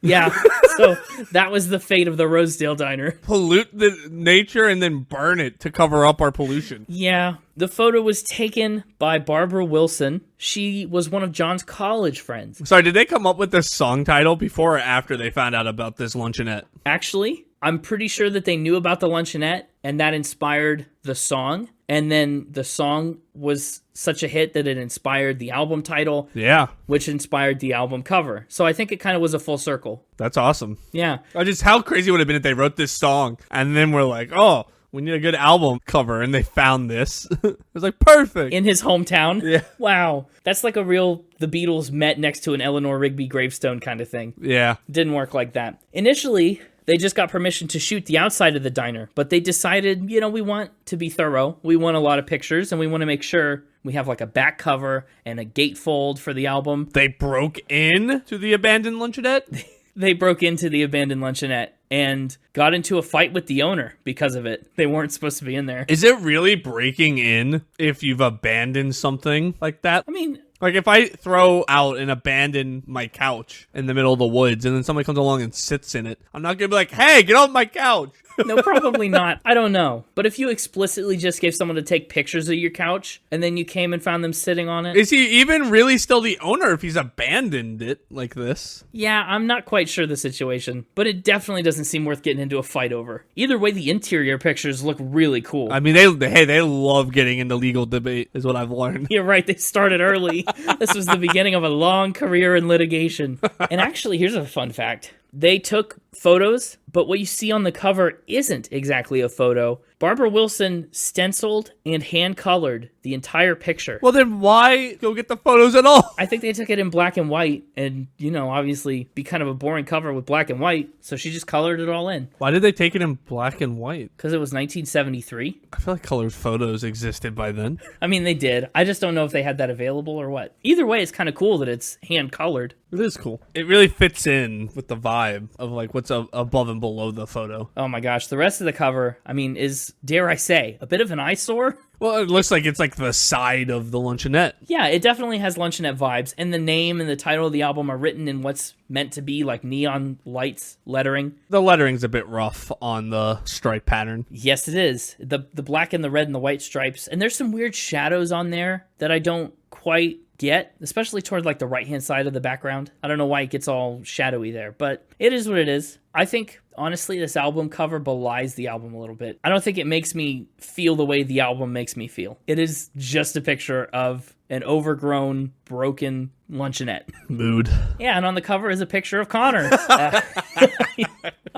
Speaker 1: Yeah, so that was the fate of the Rosedale Diner.
Speaker 3: Pollute the nature and then burn it to cover up our pollution.
Speaker 1: Yeah, the photo was taken by Barbara Wilson. She was one of John's college friends.
Speaker 3: Sorry, did they come up with this song title before or after they found out about this luncheonette?
Speaker 1: Actually, I'm pretty sure that they knew about the luncheonette, and that inspired the song. And then the song was such a hit that it inspired the album title.
Speaker 3: Yeah.
Speaker 1: Which inspired the album cover. So I think it kind of was a full circle.
Speaker 3: That's awesome.
Speaker 1: Yeah.
Speaker 3: How crazy would it have been if they wrote this song and then we're like, oh, we need a good album cover, and they found this. It was like, perfect.
Speaker 1: In his hometown?
Speaker 3: Yeah.
Speaker 1: Wow. That's like a real, the Beatles met next to an Eleanor Rigby gravestone kind of thing.
Speaker 3: Yeah.
Speaker 1: Didn't work like that. Initially, they just got permission to shoot the outside of the diner, but they decided, you know, we want to be thorough. We want a lot of pictures, and we want to make sure we have like a back cover and a gatefold for the album.
Speaker 3: They broke in to the abandoned luncheonette?
Speaker 1: They broke into the abandoned luncheonette and got into a fight with the owner because of it. They weren't supposed to be in there.
Speaker 3: Is it really breaking in if you've abandoned something like that?
Speaker 1: I mean,
Speaker 3: like if I throw out and abandon my couch in the middle of the woods and then somebody comes along and sits in it, I'm not going to be like, hey, get off my couch.
Speaker 1: No, probably not. I don't know. But if you explicitly just gave someone to take pictures of your couch and then you came and found them sitting on it.
Speaker 3: Is he even really still the owner if he's abandoned it like this?
Speaker 1: Yeah, I'm not quite sure the situation, but it definitely doesn't seem worth getting into a fight over. Either way, the interior pictures look really cool.
Speaker 3: I mean, they love getting into legal debate is what I've learned.
Speaker 1: You're right. They started early. This was the beginning of a long career in litigation. And actually, here's a fun fact. They took photos, but what you see on the cover isn't exactly a photo. Barbara Wilson stenciled and hand-colored the entire picture.
Speaker 3: Well, then why go get the photos at all?
Speaker 1: I think they took it in black and white and, you know, obviously be kind of a boring cover with black and white, so she just colored it all in.
Speaker 3: Why did they take it in black and white?
Speaker 1: Because it was 1973.
Speaker 3: I feel like colored photos existed by then.
Speaker 1: I mean, they did. I just don't know if they had that available or what. Either way, it's kind of cool that it's hand-colored.
Speaker 3: It is cool. It really fits in with the vibe of like what's above and below the photo.
Speaker 1: Oh my gosh, the rest of the cover, I mean, is, dare I say, a bit of an eyesore.
Speaker 3: Well, it looks like it's like the side of the luncheonette.
Speaker 1: Yeah, it definitely has luncheonette vibes, and the name and the title of the album are written in what's meant to be like neon lights lettering.
Speaker 3: The lettering's a bit rough on the stripe pattern.
Speaker 1: Yes, it is. The black and the red and the white stripes, and there's some weird shadows on there that I don't quite get, especially toward like the right-hand side of the background. I don't know why it gets all shadowy there, but it is what it is. I think, honestly, this album cover belies the album a little bit. I don't think it makes me feel the way the album makes me feel. It is just a picture of an overgrown, broken luncheonette.
Speaker 3: Mood.
Speaker 1: Yeah, and on the cover is a picture of Connor.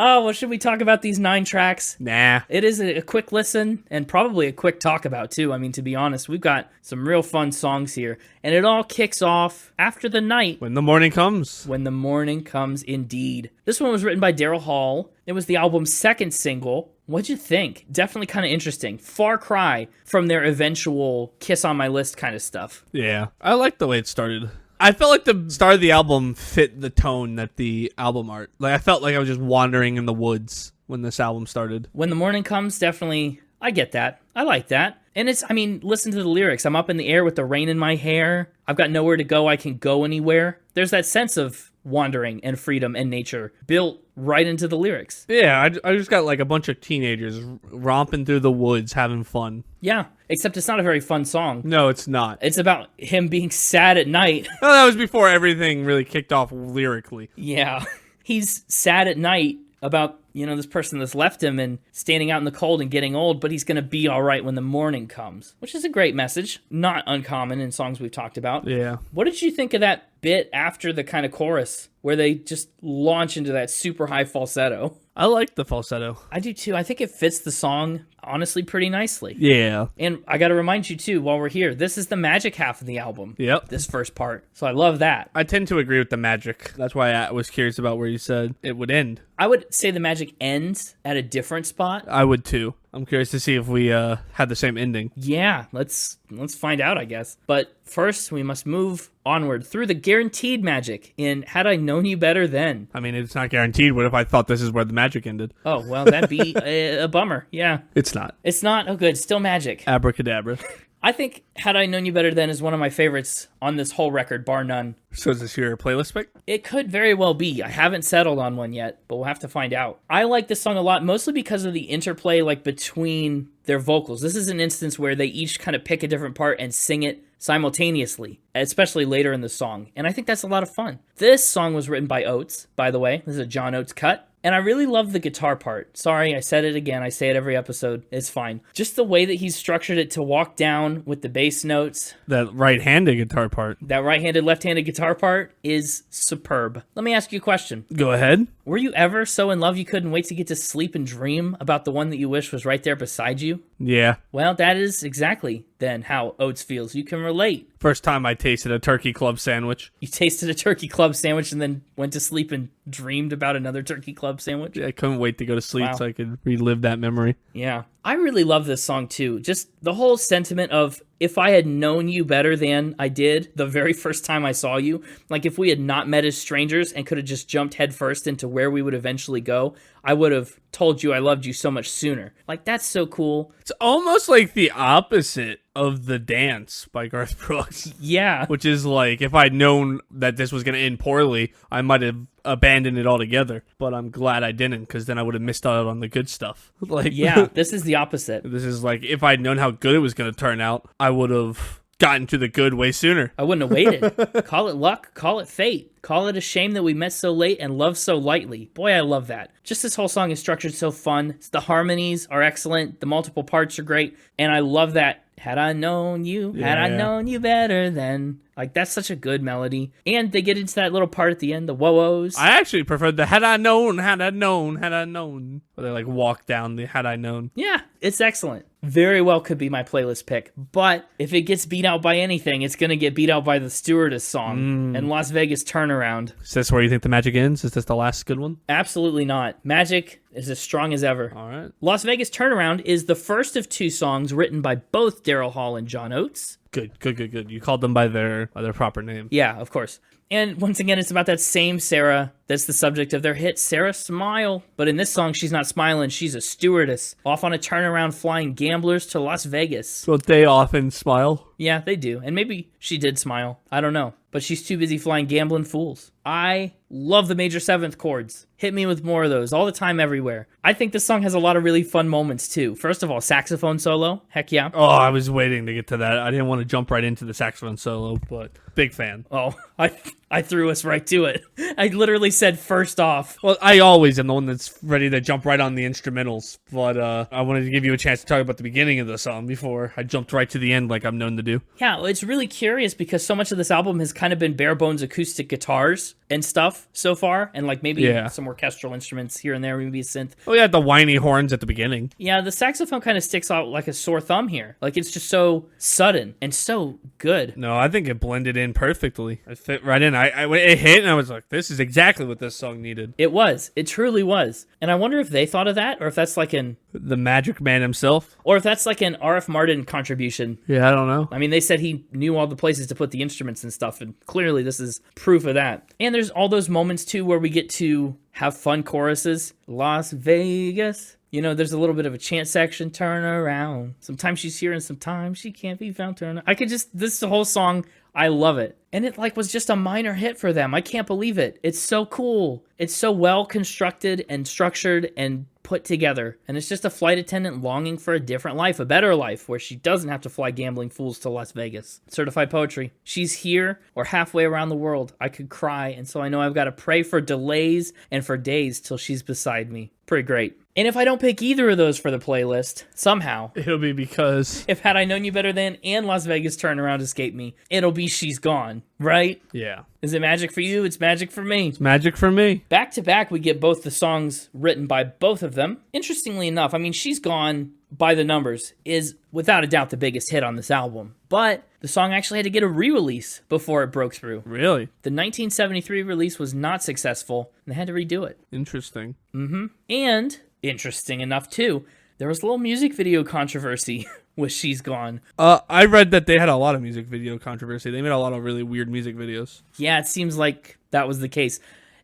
Speaker 1: Oh, well, should we talk about these 9 tracks?
Speaker 3: Nah.
Speaker 1: It is a quick listen and probably a quick talk about, too. I mean, to be honest, we've got some real fun songs here. And it all kicks off after the night.
Speaker 3: When the morning comes.
Speaker 1: When the morning comes, indeed. This one was written by Daryl Hall. It was the album's second single. What'd you think? Definitely kind of interesting. Far cry from their eventual Kiss on My List kind of stuff.
Speaker 3: Yeah. I like the way it started. I felt like the start of the album fit the tone that the album art. Like, I felt like I was just wandering in the woods when this album started.
Speaker 1: When the morning comes, definitely, I get that. I like that. And it's, I mean, listen to the lyrics. I'm up in the air with the rain in my hair. I've got nowhere to go. I can go anywhere. There's that sense of wandering and freedom and nature built right into the lyrics.
Speaker 3: Yeah, I just got like a bunch of teenagers romping through the woods having fun.
Speaker 1: Yeah, except it's not a very fun song.
Speaker 3: No, it's not.
Speaker 1: It's about him being sad at night.
Speaker 3: No, that was before everything really kicked off lyrically.
Speaker 1: Yeah. He's sad at night about, you know, this person that's left him and standing out in the cold and getting old, but he's going to be all right when the morning comes, which is a great message. Not uncommon in songs we've talked about.
Speaker 3: Yeah.
Speaker 1: What did you think of that bit after the kind of chorus where they just launch into that super high falsetto?
Speaker 3: I like the falsetto.
Speaker 1: I do too. I think it fits the song, honestly, pretty nicely.
Speaker 3: Yeah.
Speaker 1: And I got to remind you too, while we're here, this is the magic half of the album.
Speaker 3: Yep.
Speaker 1: This first part. So I love that.
Speaker 3: I tend to agree with the magic. That's why I was curious about where you said it would end.
Speaker 1: I would say the magic ends at a different spot.
Speaker 3: I would too. I'm curious to see if we had the same ending.
Speaker 1: Yeah, let's find out, I guess. But first, we must move onward through the guaranteed magic in Had I Known You Better Then.
Speaker 3: I mean, it's not guaranteed. What if I thought this is where the magic ended?
Speaker 1: Oh, well, that'd be a bummer. Yeah.
Speaker 3: It's not.
Speaker 1: It's not. Oh, good. Still magic.
Speaker 3: Abracadabra.
Speaker 1: I think Had I Known You Better Then is one of my favorites on this whole record, bar none.
Speaker 3: So is this your playlist pick?
Speaker 1: It could very well be. I haven't settled on one yet, but we'll have to find out. I like this song a lot, mostly because of the interplay like between their vocals. This is an instance where they each kind of pick a different part and sing it simultaneously, especially later in the song. And I think that's a lot of fun. This song was written by Oates, by the way. This is a John Oates cut. And I really love the guitar part. Sorry, I said it again. I say it every episode. It's fine. Just the way that he's structured it to walk down with the bass notes.
Speaker 3: That right-handed guitar part.
Speaker 1: That right-handed, left-handed guitar part is superb. Let me ask you a question.
Speaker 3: Go ahead.
Speaker 1: Were you ever so in love you couldn't wait to get to sleep and dream about the one that you wish was right there beside you?
Speaker 3: Yeah.
Speaker 1: Well, that is exactly then how Oates feels. You can relate.
Speaker 3: First time I tasted a turkey club sandwich.
Speaker 1: You tasted a turkey club sandwich and then went to sleep and dreamed about another turkey club sandwich?
Speaker 3: I couldn't wait to go to sleep
Speaker 1: Wow.
Speaker 3: so I could relive that memory.
Speaker 1: Yeah. I really love this song too. Just the whole sentiment of if I had known you better than I did the very first time I saw you, like if we had not met as strangers and could have just jumped headfirst into where we would eventually go, I would have told you I loved you so much sooner. Like, that's so cool.
Speaker 3: It's almost like the opposite of The Dance by Garth Brooks.
Speaker 1: Yeah.
Speaker 3: Which is like, if I'd known that this was going to end poorly, I might have abandoned it altogether. But I'm glad I didn't, because then I would have missed out on the good stuff. Like,
Speaker 1: Yeah, this is the opposite.
Speaker 3: This is like, if I'd known how good it was going to turn out, I would have gotten to the good way sooner.
Speaker 1: I wouldn't have waited. Call it luck, call it fate. Call it a shame that we met so late and loved so lightly. Boy, I love that. Just this whole song is structured so fun. The harmonies are excellent. The multiple parts are great. And I love that. Had I known you better then. Like, that's such a good melody. And they get into that little part at the end, the woes.
Speaker 3: I actually preferred the had I known. Where they like walk down the had I known.
Speaker 1: Yeah, it's excellent. Very well could be my playlist pick. But if it gets beat out by anything, it's going to get beat out by the Stewardess song and Las Vegas Turnaround.
Speaker 3: Is this where you think the magic ends? Is this the last good one?
Speaker 1: Absolutely not. Magic is as strong as ever.
Speaker 3: All right.
Speaker 1: Las Vegas Turnaround is the first of two songs written by both Daryl Hall and John Oates.
Speaker 3: Good. You called them by their proper name.
Speaker 1: Yeah, of course. And once again, it's about that same Sarah that's the subject of their hit, Sarah Smile. But in this song, she's not smiling. She's a stewardess, off on a turnaround flying gamblers to Las Vegas.
Speaker 3: Don't they often smile?
Speaker 1: Yeah, they do. And maybe she did smile. I don't know. But she's too busy flying gambling fools. I love the major seventh chords. Hit me with more of those all the time, everywhere. I think this song has a lot of really fun moments, too. First of all, saxophone solo. Heck yeah.
Speaker 3: Oh, I was waiting to get to that. I didn't want to jump right into the saxophone solo, but big fan.
Speaker 1: Oh, I threw us right to it. I literally said first off.
Speaker 3: Well, I always am the one that's ready to jump right on the instrumentals, but I wanted to give you a chance to talk about the beginning of the song before I jumped right to the end like I'm known to do.
Speaker 1: Yeah, well, it's really curious because so much of this album has kind of been bare bones acoustic guitars and stuff so far, and like maybe some orchestral instruments here and there, maybe a synth.
Speaker 3: Oh yeah, the whiny horns at the beginning.
Speaker 1: Yeah, the saxophone kind of sticks out like a sore thumb here. Like it's just so sudden and so good.
Speaker 3: No, I think it blended in perfectly. It fit right in. It hit and I was like, this is exactly what this song needed.
Speaker 1: It was. It truly was. And I wonder if they thought of that, or if that's like
Speaker 3: the Magic Man himself,
Speaker 1: or if that's like an R.F. Martin contribution.
Speaker 3: Yeah, I don't know.
Speaker 1: I mean, they said he knew all the places to put the instruments and stuff, and clearly this is proof of that. And there's all those moments too where we get to have fun choruses. Las Vegas. You know, there's a little bit of a chant section. Turn around. Sometimes she's here and sometimes she can't be found. Turn around. This is the whole song. I love it. And it like was just a minor hit for them. I can't believe it. It's so cool. It's so well constructed and structured and put together. And it's just a flight attendant longing for a different life, a better life, where she doesn't have to fly gambling fools to Las Vegas. Certified poetry. She's here or halfway around the world. I could cry, and so I know I've got to pray for delays and for days till she's beside me. Pretty great. And if I don't pick either of those for the playlist, somehow,
Speaker 3: it'll be because
Speaker 1: if Had I Known You Better Then and Las Vegas Turnaround escape me, it'll be She's Gone, right?
Speaker 3: Yeah.
Speaker 1: Is it magic for you? It's magic for me.
Speaker 3: It's magic for me.
Speaker 1: Back to back, we get both the songs written by both of them. Interestingly enough, I mean, She's Gone, by the numbers, is without a doubt the biggest hit on this album. But the song actually had to get a re-release before it broke through.
Speaker 3: Really?
Speaker 1: The 1973 release was not successful, and they had to redo it.
Speaker 3: Interesting.
Speaker 1: Mm-hmm. And, interesting enough too, there was a little music video controversy with She's Gone.
Speaker 3: I read that they had a lot of music video controversy. They made a lot of really weird music videos.
Speaker 1: Yeah, it seems like that was the case.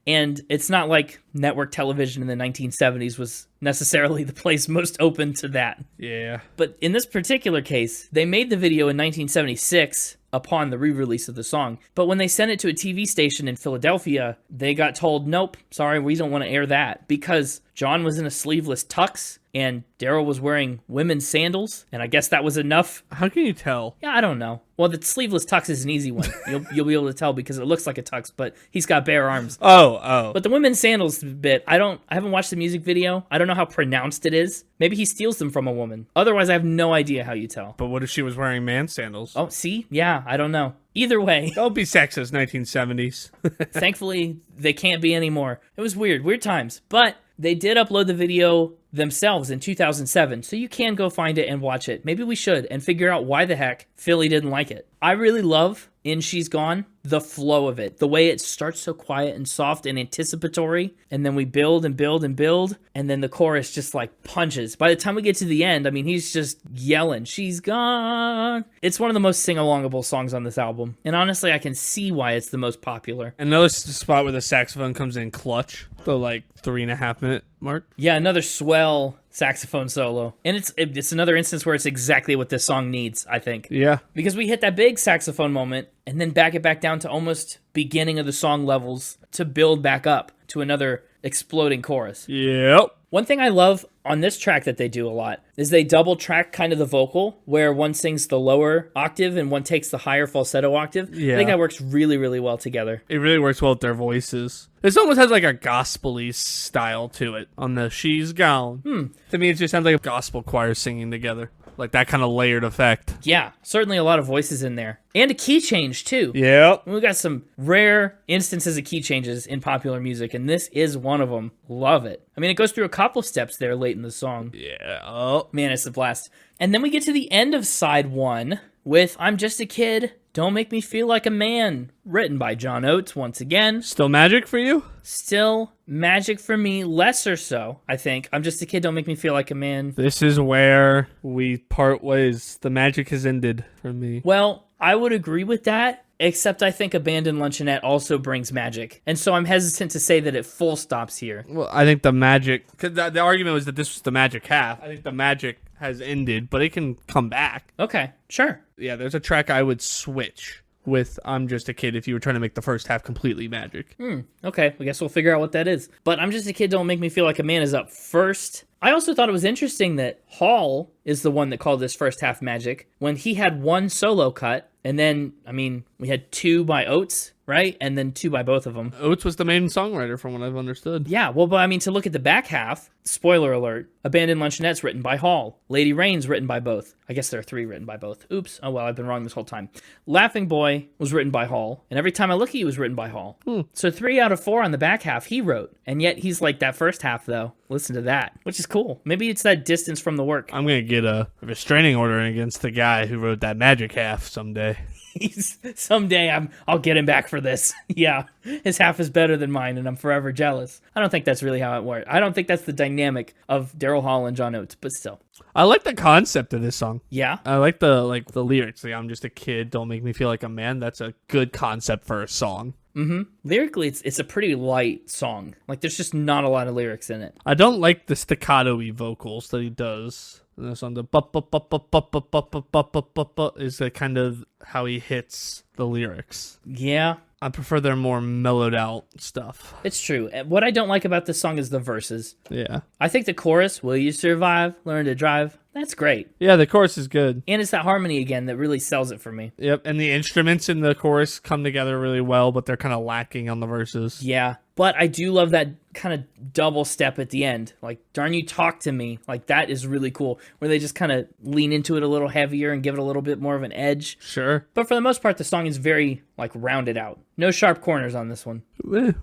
Speaker 1: And it's not like network television in the 1970s was necessarily the place most open to that.
Speaker 3: Yeah.
Speaker 1: But in this particular case, they made the video in 1976 upon the re-release of the song. But when they sent it to a TV station in Philadelphia, they got told, nope, sorry, we don't want to air that, because John was in a sleeveless tux and Daryl was wearing women's sandals, and I guess that was enough.
Speaker 3: How can you tell?
Speaker 1: Yeah, I don't know. Well, the sleeveless tux is an easy one. You'll be able to tell because it looks like a tux, but he's got bare arms.
Speaker 3: Oh.
Speaker 1: But the women's sandals bit, I haven't watched the music video. I don't know how pronounced it is. Maybe he steals them from a woman. Otherwise, I have no idea how you tell.
Speaker 3: But what if she was wearing man sandals?
Speaker 1: Oh, see? Yeah, I don't know. Either way.
Speaker 3: Don't be sexist, 1970s.
Speaker 1: Thankfully, they can't be anymore. It was weird times. But they did upload the video themselves in 2007, so you can go find it and watch it. Maybe we should, and figure out why the heck Philly didn't like it. I really love, in She's Gone, the flow of it. The way it starts so quiet and soft and anticipatory, and then we build and build and build, and then the chorus just like punches. By the time we get to the end, I mean, he's just yelling, "She's gone." It's one of the most sing-alongable songs on this album, and honestly, I can see why it's the most popular.
Speaker 3: Another spot where the saxophone comes in clutch, the like 3.5 minute mark.
Speaker 1: Yeah, another swell saxophone solo. And it's another instance where it's exactly what this song needs, I think.
Speaker 3: Yeah.
Speaker 1: Because we hit that big saxophone moment and then back it back down to almost beginning of the song levels to build back up to another exploding chorus.
Speaker 3: Yep.
Speaker 1: One thing I love on this track that they do a lot is they double track kind of the vocal, where one sings the lower octave and one takes the higher falsetto octave.
Speaker 3: Yeah.
Speaker 1: I think that works really, really well together.
Speaker 3: It really works well with their voices. This almost has like a gospel-y style to it on the She's Gone. To me, it just sounds like a gospel choir singing together. Like that kind of layered effect.
Speaker 1: Yeah, certainly a lot of voices in there. And a key change, too.
Speaker 3: Yep.
Speaker 1: We got some rare instances of key changes in popular music, and this is one of them. Love it. I mean, it goes through a couple steps there late in the song.
Speaker 3: Yeah. Oh.
Speaker 1: Man, it's a blast. And then we get to the end of side one with I'm Just a Kid Don't Make Me Feel Like a Man, written by John Oates once again.
Speaker 3: Still magic for you?
Speaker 1: Still magic for me, lesser so, I think. I'm Just a Kid, Don't Make Me Feel Like a Man.
Speaker 3: This is where we part ways. The magic has ended for me.
Speaker 1: Well, I would agree with that, except I think Abandoned Luncheonette also brings magic. And so I'm hesitant to say that it full stops here.
Speaker 3: Well, I think the magic, because the argument was that this was the magic half. I think the magic has ended, but it can come back.
Speaker 1: Okay, sure.
Speaker 3: Yeah, there's a track I would switch with I'm Just a Kid if you were trying to make the first half completely magic.
Speaker 1: Okay, I guess we'll figure out what that is. But I'm Just a Kid, Don't Make Me Feel Like a Man is up first. I also thought it was interesting that Hall is the one that called this first half magic when he had one solo cut. And then, I mean, we had 2 by Oates, right? And then 2 by both of them.
Speaker 3: Oates was the main songwriter from what I've understood.
Speaker 1: Yeah, well, but I mean, to look at the back half, spoiler alert, Abandoned Luncheonette's written by Hall. Lady Rain's written by both. I guess there are 3 written by both. Oops. Oh, well, I've been wrong this whole time. Laughing Boy was written by Hall. And Every Time I Look at You was written by Hall. So 3 out of 4 on the back half he wrote. And yet he's like that first half, though. Listen to that, which is cool. Maybe it's that distance from the work.
Speaker 3: I'm going to get a restraining order against the guy who wrote that magic half someday.
Speaker 1: Someday I'll get him back for this. Yeah, his half is better than mine, and I'm forever jealous. I don't think that's really how it works. I don't think that's the dynamic of Daryl Hall and John Oates, but still.
Speaker 3: I like the concept of this song.
Speaker 1: Yeah?
Speaker 3: I like the lyrics. Like, I'm just a kid, don't make me feel like a man. That's a good concept for a song.
Speaker 1: Lyrically, it's a pretty light song. Like, there's just not a lot of lyrics in it.
Speaker 3: I don't like the staccato-y vocals that he does. And this on the is the kind of how he hits the lyrics.
Speaker 1: Yeah.
Speaker 3: I prefer their more mellowed out stuff.
Speaker 1: It's true. What I don't like about this song is the verses.
Speaker 3: Yeah.
Speaker 1: I think the chorus, will you survive, learn to drive, that's great.
Speaker 3: Yeah, the chorus is good.
Speaker 1: And it's that harmony again that really sells it for me.
Speaker 3: Yep, and the instruments in the chorus come together really well, but they're kind of lacking on the verses.
Speaker 1: Yeah, but I do love that kind of double step at the end. Like, darn you, talk to me. Like, that is really cool, where they just kind of lean into it a little heavier and give it a little bit more of an edge.
Speaker 3: Sure.
Speaker 1: But for the most part, the song is very, like, rounded out. No sharp corners on this one.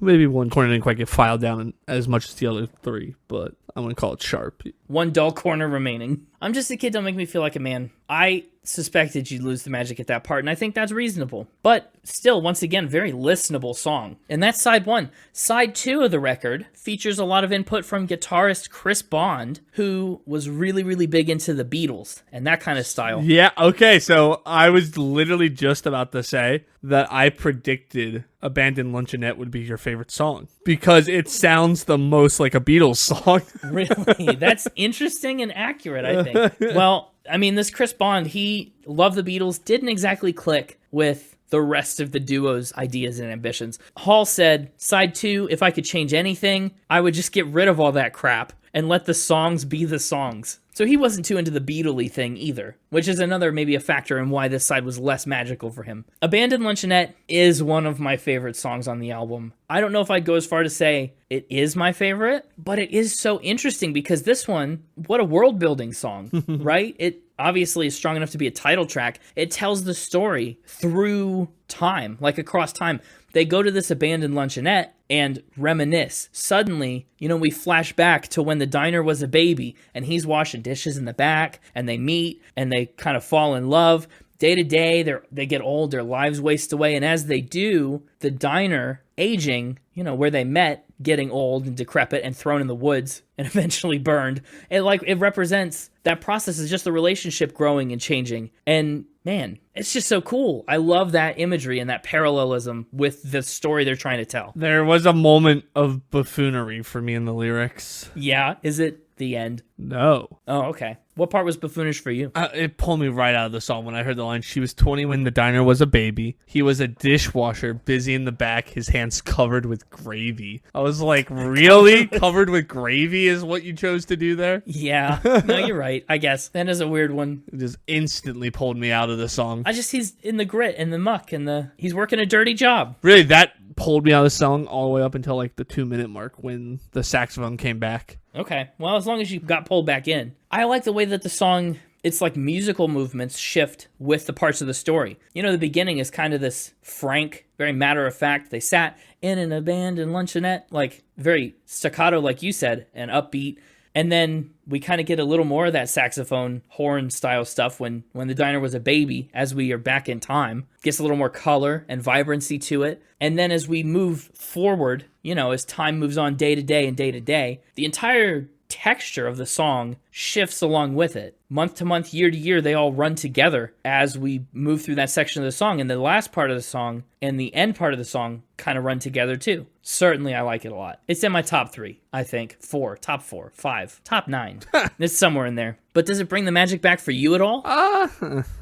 Speaker 3: Maybe one corner didn't quite get filed down as much as the other 3, but I'm going to call it sharp.
Speaker 1: One dull corner remaining. I'm Just a Kid, Don't Make Me Feel Like a Man. I suspected you'd lose the magic at that part, and I think that's reasonable. But still, once again, very listenable song. And that's side 1. Side 2 of the record features a lot of input from guitarist Chris Bond, who was really, really big into the Beatles and that kind of style.
Speaker 3: Yeah, okay, so I was literally just about to say that I predicted Abandoned Luncheonette would be your favorite song because it sounds the most like a Beatles song.
Speaker 1: Really? That's interesting and accurate, I think. Well, I mean, this Chris Bond, he loved the Beatles, didn't exactly click with the rest of the duo's ideas and ambitions. Hall said, side 2, if I could change anything, I would just get rid of all that crap and let the songs be the songs. So he wasn't too into the Beatle-y thing either, which is another maybe a factor in why this side was less magical for him. Abandoned Luncheonette is one of my favorite songs on the album. I don't know if I'd go as far to say it is my favorite, but it is so interesting because this one, what a world-building song, right? It obviously is strong enough to be a title track. It tells the story through time, like across time. They go to this abandoned luncheonette and reminisce. Suddenly, we flash back to when the diner was a baby and he's washing dishes in the back and they meet and they kind of fall in love. Day to day, they get old, their lives waste away. And as they do, the diner aging, where they met, getting old and decrepit and thrown in the woods and eventually burned. It represents that process is just the relationship growing and changing. And man, it's just so cool. I love that imagery and that parallelism with the story they're trying to tell.
Speaker 3: There was a moment of buffoonery for me in the lyrics.
Speaker 1: Yeah, is it the end?
Speaker 3: No.
Speaker 1: Oh, okay. What part was buffoonish for you?
Speaker 3: It pulled me right out of the song when I heard the line, she was 20 when the diner was a baby. He was a dishwasher, busy in the back, his hands covered with gravy. I was like, really? Covered with gravy is what you chose to do there?
Speaker 1: Yeah. No, you're right, I guess. That is a weird one.
Speaker 3: It just instantly pulled me out of the song.
Speaker 1: He's in the grit and the muck and he's working a dirty job.
Speaker 3: Really, that pulled me out of the song all the way up until like the 2-minute mark when the saxophone came back.
Speaker 1: Okay, well, as long as you got pulled back in. I like the way that the song, it's like musical movements shift with the parts of the story. The beginning is kind of this frank, very matter-of-fact. They sat in an abandoned luncheonette, like very staccato, like you said, and upbeat. And then we kind of get a little more of that saxophone horn style stuff when the diner was a baby, as we are back in time. Gets a little more color and vibrancy to it. And then as we move forward, as time moves on day to day and day to day, the entire texture of the song shifts along with it. Month to month, year to year, they all run together as we move through that section of the song. And the last part of the song and the end part of the song kind of run together too. Certainly, I like it a lot. It's in my top 3, I think. 4, top 4, 5, top 9. It's somewhere in there. But does it bring the magic back for you at all?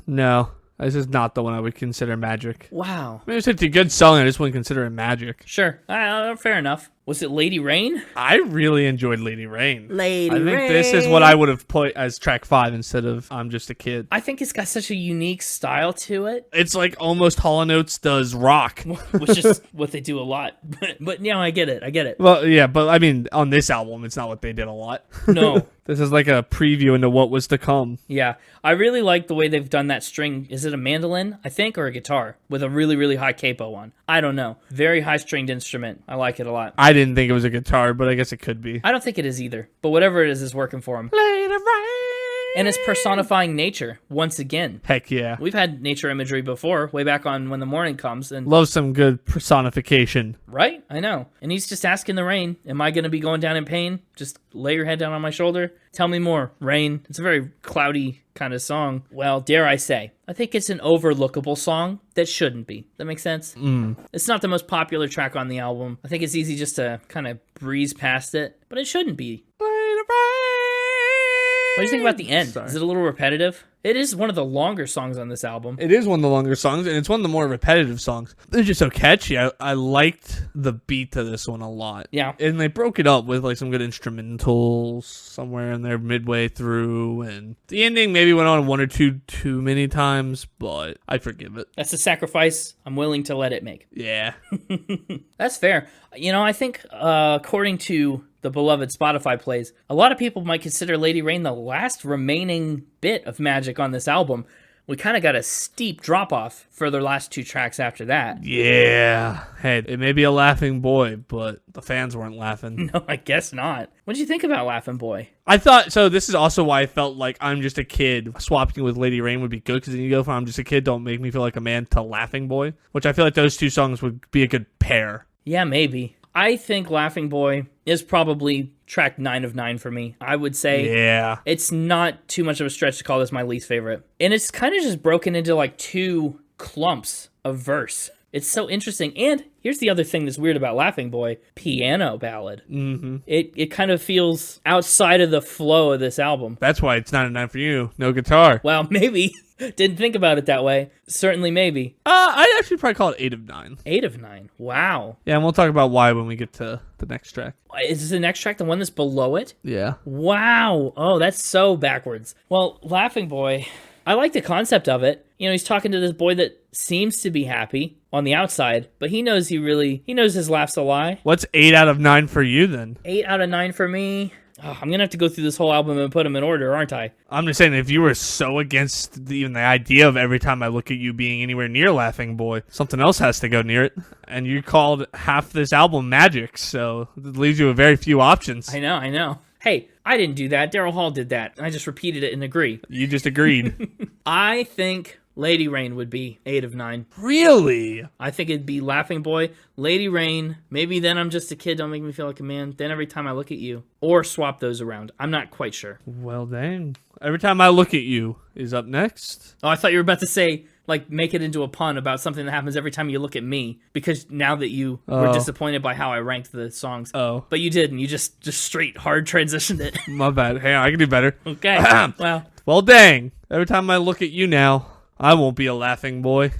Speaker 3: No. This is not the one I would consider magic.
Speaker 1: Wow.
Speaker 3: I mean, it's a good song. I just wouldn't consider it magic.
Speaker 1: Sure. Fair enough. Was it Lady Rain?
Speaker 3: I really enjoyed Lady Rain.
Speaker 1: Lady Rain.
Speaker 3: I think this is what I would have put as track 5 instead of I'm Just a Kid.
Speaker 1: I think it's got such a unique style to it.
Speaker 3: It's like almost Hall & Oates does rock.
Speaker 1: Which is what they do a lot. But I get it.
Speaker 3: Well, yeah, but I mean, on this album, it's not what they did a lot.
Speaker 1: No.
Speaker 3: This is like a preview into what was to come.
Speaker 1: Yeah. I really like the way they've done that string. Is it a mandolin, I think, or a guitar with a really, really high capo on? I don't know. Very high stringed instrument. I like it a lot.
Speaker 3: I didn't think it was a guitar, but I guess it could be.
Speaker 1: I don't think it is either. But whatever it is working for him.
Speaker 3: Lady Rain.
Speaker 1: And it's personifying nature once again.
Speaker 3: Heck yeah.
Speaker 1: We've had nature imagery before, way back on When the Morning Comes. And
Speaker 3: love some good personification.
Speaker 1: Right? I know. And he's just asking the rain, am I going to be going down in pain? Just lay your head down on my shoulder. Tell me more, rain. It's a very cloudy kind of song. Well, dare I say, I think it's an overlookable song that shouldn't be. That makes sense? It's not the most popular track on the album. I think it's easy just to kind of breeze past it, but it shouldn't be. What do you think about the end?
Speaker 3: Sorry.
Speaker 1: Is it a little repetitive? It is one of the longer songs on this album.
Speaker 3: It is one of the longer songs, and it's one of the more repetitive songs. It's just so catchy. I liked the beat to this one a lot.
Speaker 1: Yeah.
Speaker 3: And they broke it up with like some good instrumentals somewhere in there midway through, and the ending maybe went on one or two too many times, but I forgive it.
Speaker 1: That's a sacrifice I'm willing to let it make.
Speaker 3: Yeah.
Speaker 1: That's fair. I think according to the beloved Spotify plays, a lot of people might consider Lady Rain the last remaining bit of magic on this album. We kind of got a steep drop-off for the last 2 tracks after that.
Speaker 3: Yeah. Hey, it may be a laughing boy, but the fans weren't laughing.
Speaker 1: No, I guess not. What did you think about Laughing Boy?
Speaker 3: I thought, so this is also why I felt like I'm Just a Kid swapping with Lady Rain would be good, because then you go from I'm Just a Kid, Don't Make Me Feel Like a Man to Laughing Boy, which I feel like those 2 songs would be a good pair.
Speaker 1: Yeah, maybe. I think Laughing Boy is probably track 9 of 9 for me. I would say it's not too much of a stretch to call this my least favorite. And it's kind of just broken into like 2 clumps of verse. It's so interesting. And here's the other thing that's weird about Laughing Boy. Piano ballad. Mm-hmm. It kind of feels outside of the flow of this album.
Speaker 3: That's why it's 9 of 9 for you. No guitar.
Speaker 1: Well, maybe. Didn't think about it that way. Certainly maybe.
Speaker 3: I'd actually probably call it 8 of 9.
Speaker 1: 8 of 9. Wow.
Speaker 3: Yeah, and we'll talk about why when we get to the next track.
Speaker 1: Is the next track the one that's below it?
Speaker 3: Yeah.
Speaker 1: Wow. Oh, that's so backwards. Well, Laughing Boy, I like the concept of it. He's talking to this boy that seems to be happy on the outside, but he knows his laugh's a lie.
Speaker 3: What's 8 out of 9 for you then?
Speaker 1: 8 out of 9 for me. Oh, I'm going to have to go through this whole album and put them in order, aren't I?
Speaker 3: I'm just saying, if you were so against even the idea of Every Time I Look at You being anywhere near Laughing Boy, something else has to go near it. And you called half this album magic, so it leaves you with very few options.
Speaker 1: I know. Hey, I didn't do that. Daryl Hall did that. I just repeated it and agree.
Speaker 3: You just agreed.
Speaker 1: I think Lady Rain would be 8 of 9.
Speaker 3: Really?
Speaker 1: I think it'd be Laughing Boy, Lady Rain, maybe Then I'm Just a Kid, Don't Make Me Feel Like a Man, then Every Time I Look at You, or swap those around. I'm not quite sure.
Speaker 3: Well, dang. Every Time I Look at You is up next.
Speaker 1: Oh, I thought you were about to say, like, make it into a pun about something that happens every time you look at me, because now that you were disappointed by how I ranked the songs.
Speaker 3: Oh.
Speaker 1: But you didn't. You just straight hard transitioned it.
Speaker 3: My bad. Hey, I can do better.
Speaker 1: Okay.
Speaker 3: Well, dang. Every time I look at you now, I won't be a laughing boy.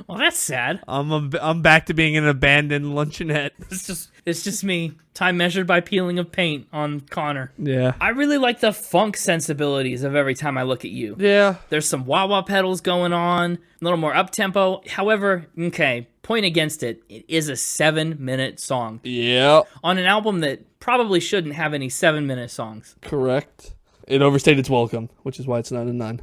Speaker 1: Well, that's sad.
Speaker 3: I'm back to being an abandoned luncheonette.
Speaker 1: It's just me. Time measured by peeling of paint on Connor.
Speaker 3: Yeah.
Speaker 1: I really like the funk sensibilities of Every Time I Look at You.
Speaker 3: Yeah.
Speaker 1: There's some wah-wah pedals going on, a little more up-tempo. However, okay, point against it, it is a 7-minute song.
Speaker 3: Yeah.
Speaker 1: On an album that probably shouldn't have any 7-minute songs.
Speaker 3: Correct. It overstayed its welcome, which is why it's 9 of 9.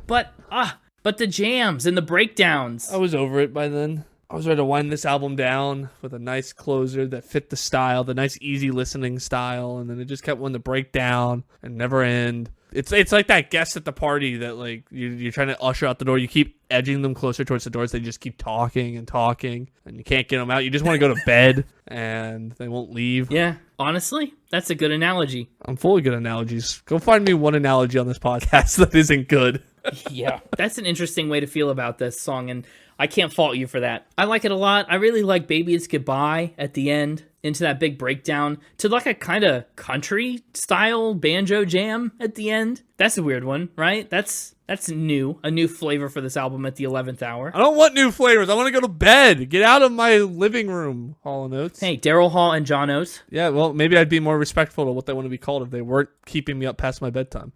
Speaker 1: But the jams and the breakdowns.
Speaker 3: I was over it by then. I was ready to wind this album down with a nice closer that fit the style, the nice easy listening style, and then it just kept wanting to break down and never end. It's like that guest at the party that like you're trying to usher out the door. You keep edging them closer towards the doors. They just keep talking and talking, and you can't get them out. You just want to go to bed, and they won't leave.
Speaker 1: Yeah, honestly, that's a good analogy.
Speaker 3: I'm full of good analogies. Go find me one analogy on this podcast that isn't good.
Speaker 1: Yeah, that's an interesting way to feel about this song, and I can't fault you for that. I like it a lot. I really like Baby It's Goodbye at the end, into that big breakdown, to like a kind of country style banjo jam at the end. That's a weird one, right? That's new. A new flavor for this album at the 11th hour.
Speaker 3: I don't want new flavors. I want to go to bed. Get out of my living room, Hall & Oates.
Speaker 1: Hey, Daryl Hall and John Oates.
Speaker 3: Yeah, well, maybe I'd be more respectful to what they want to be called if they weren't keeping me up past my bedtime.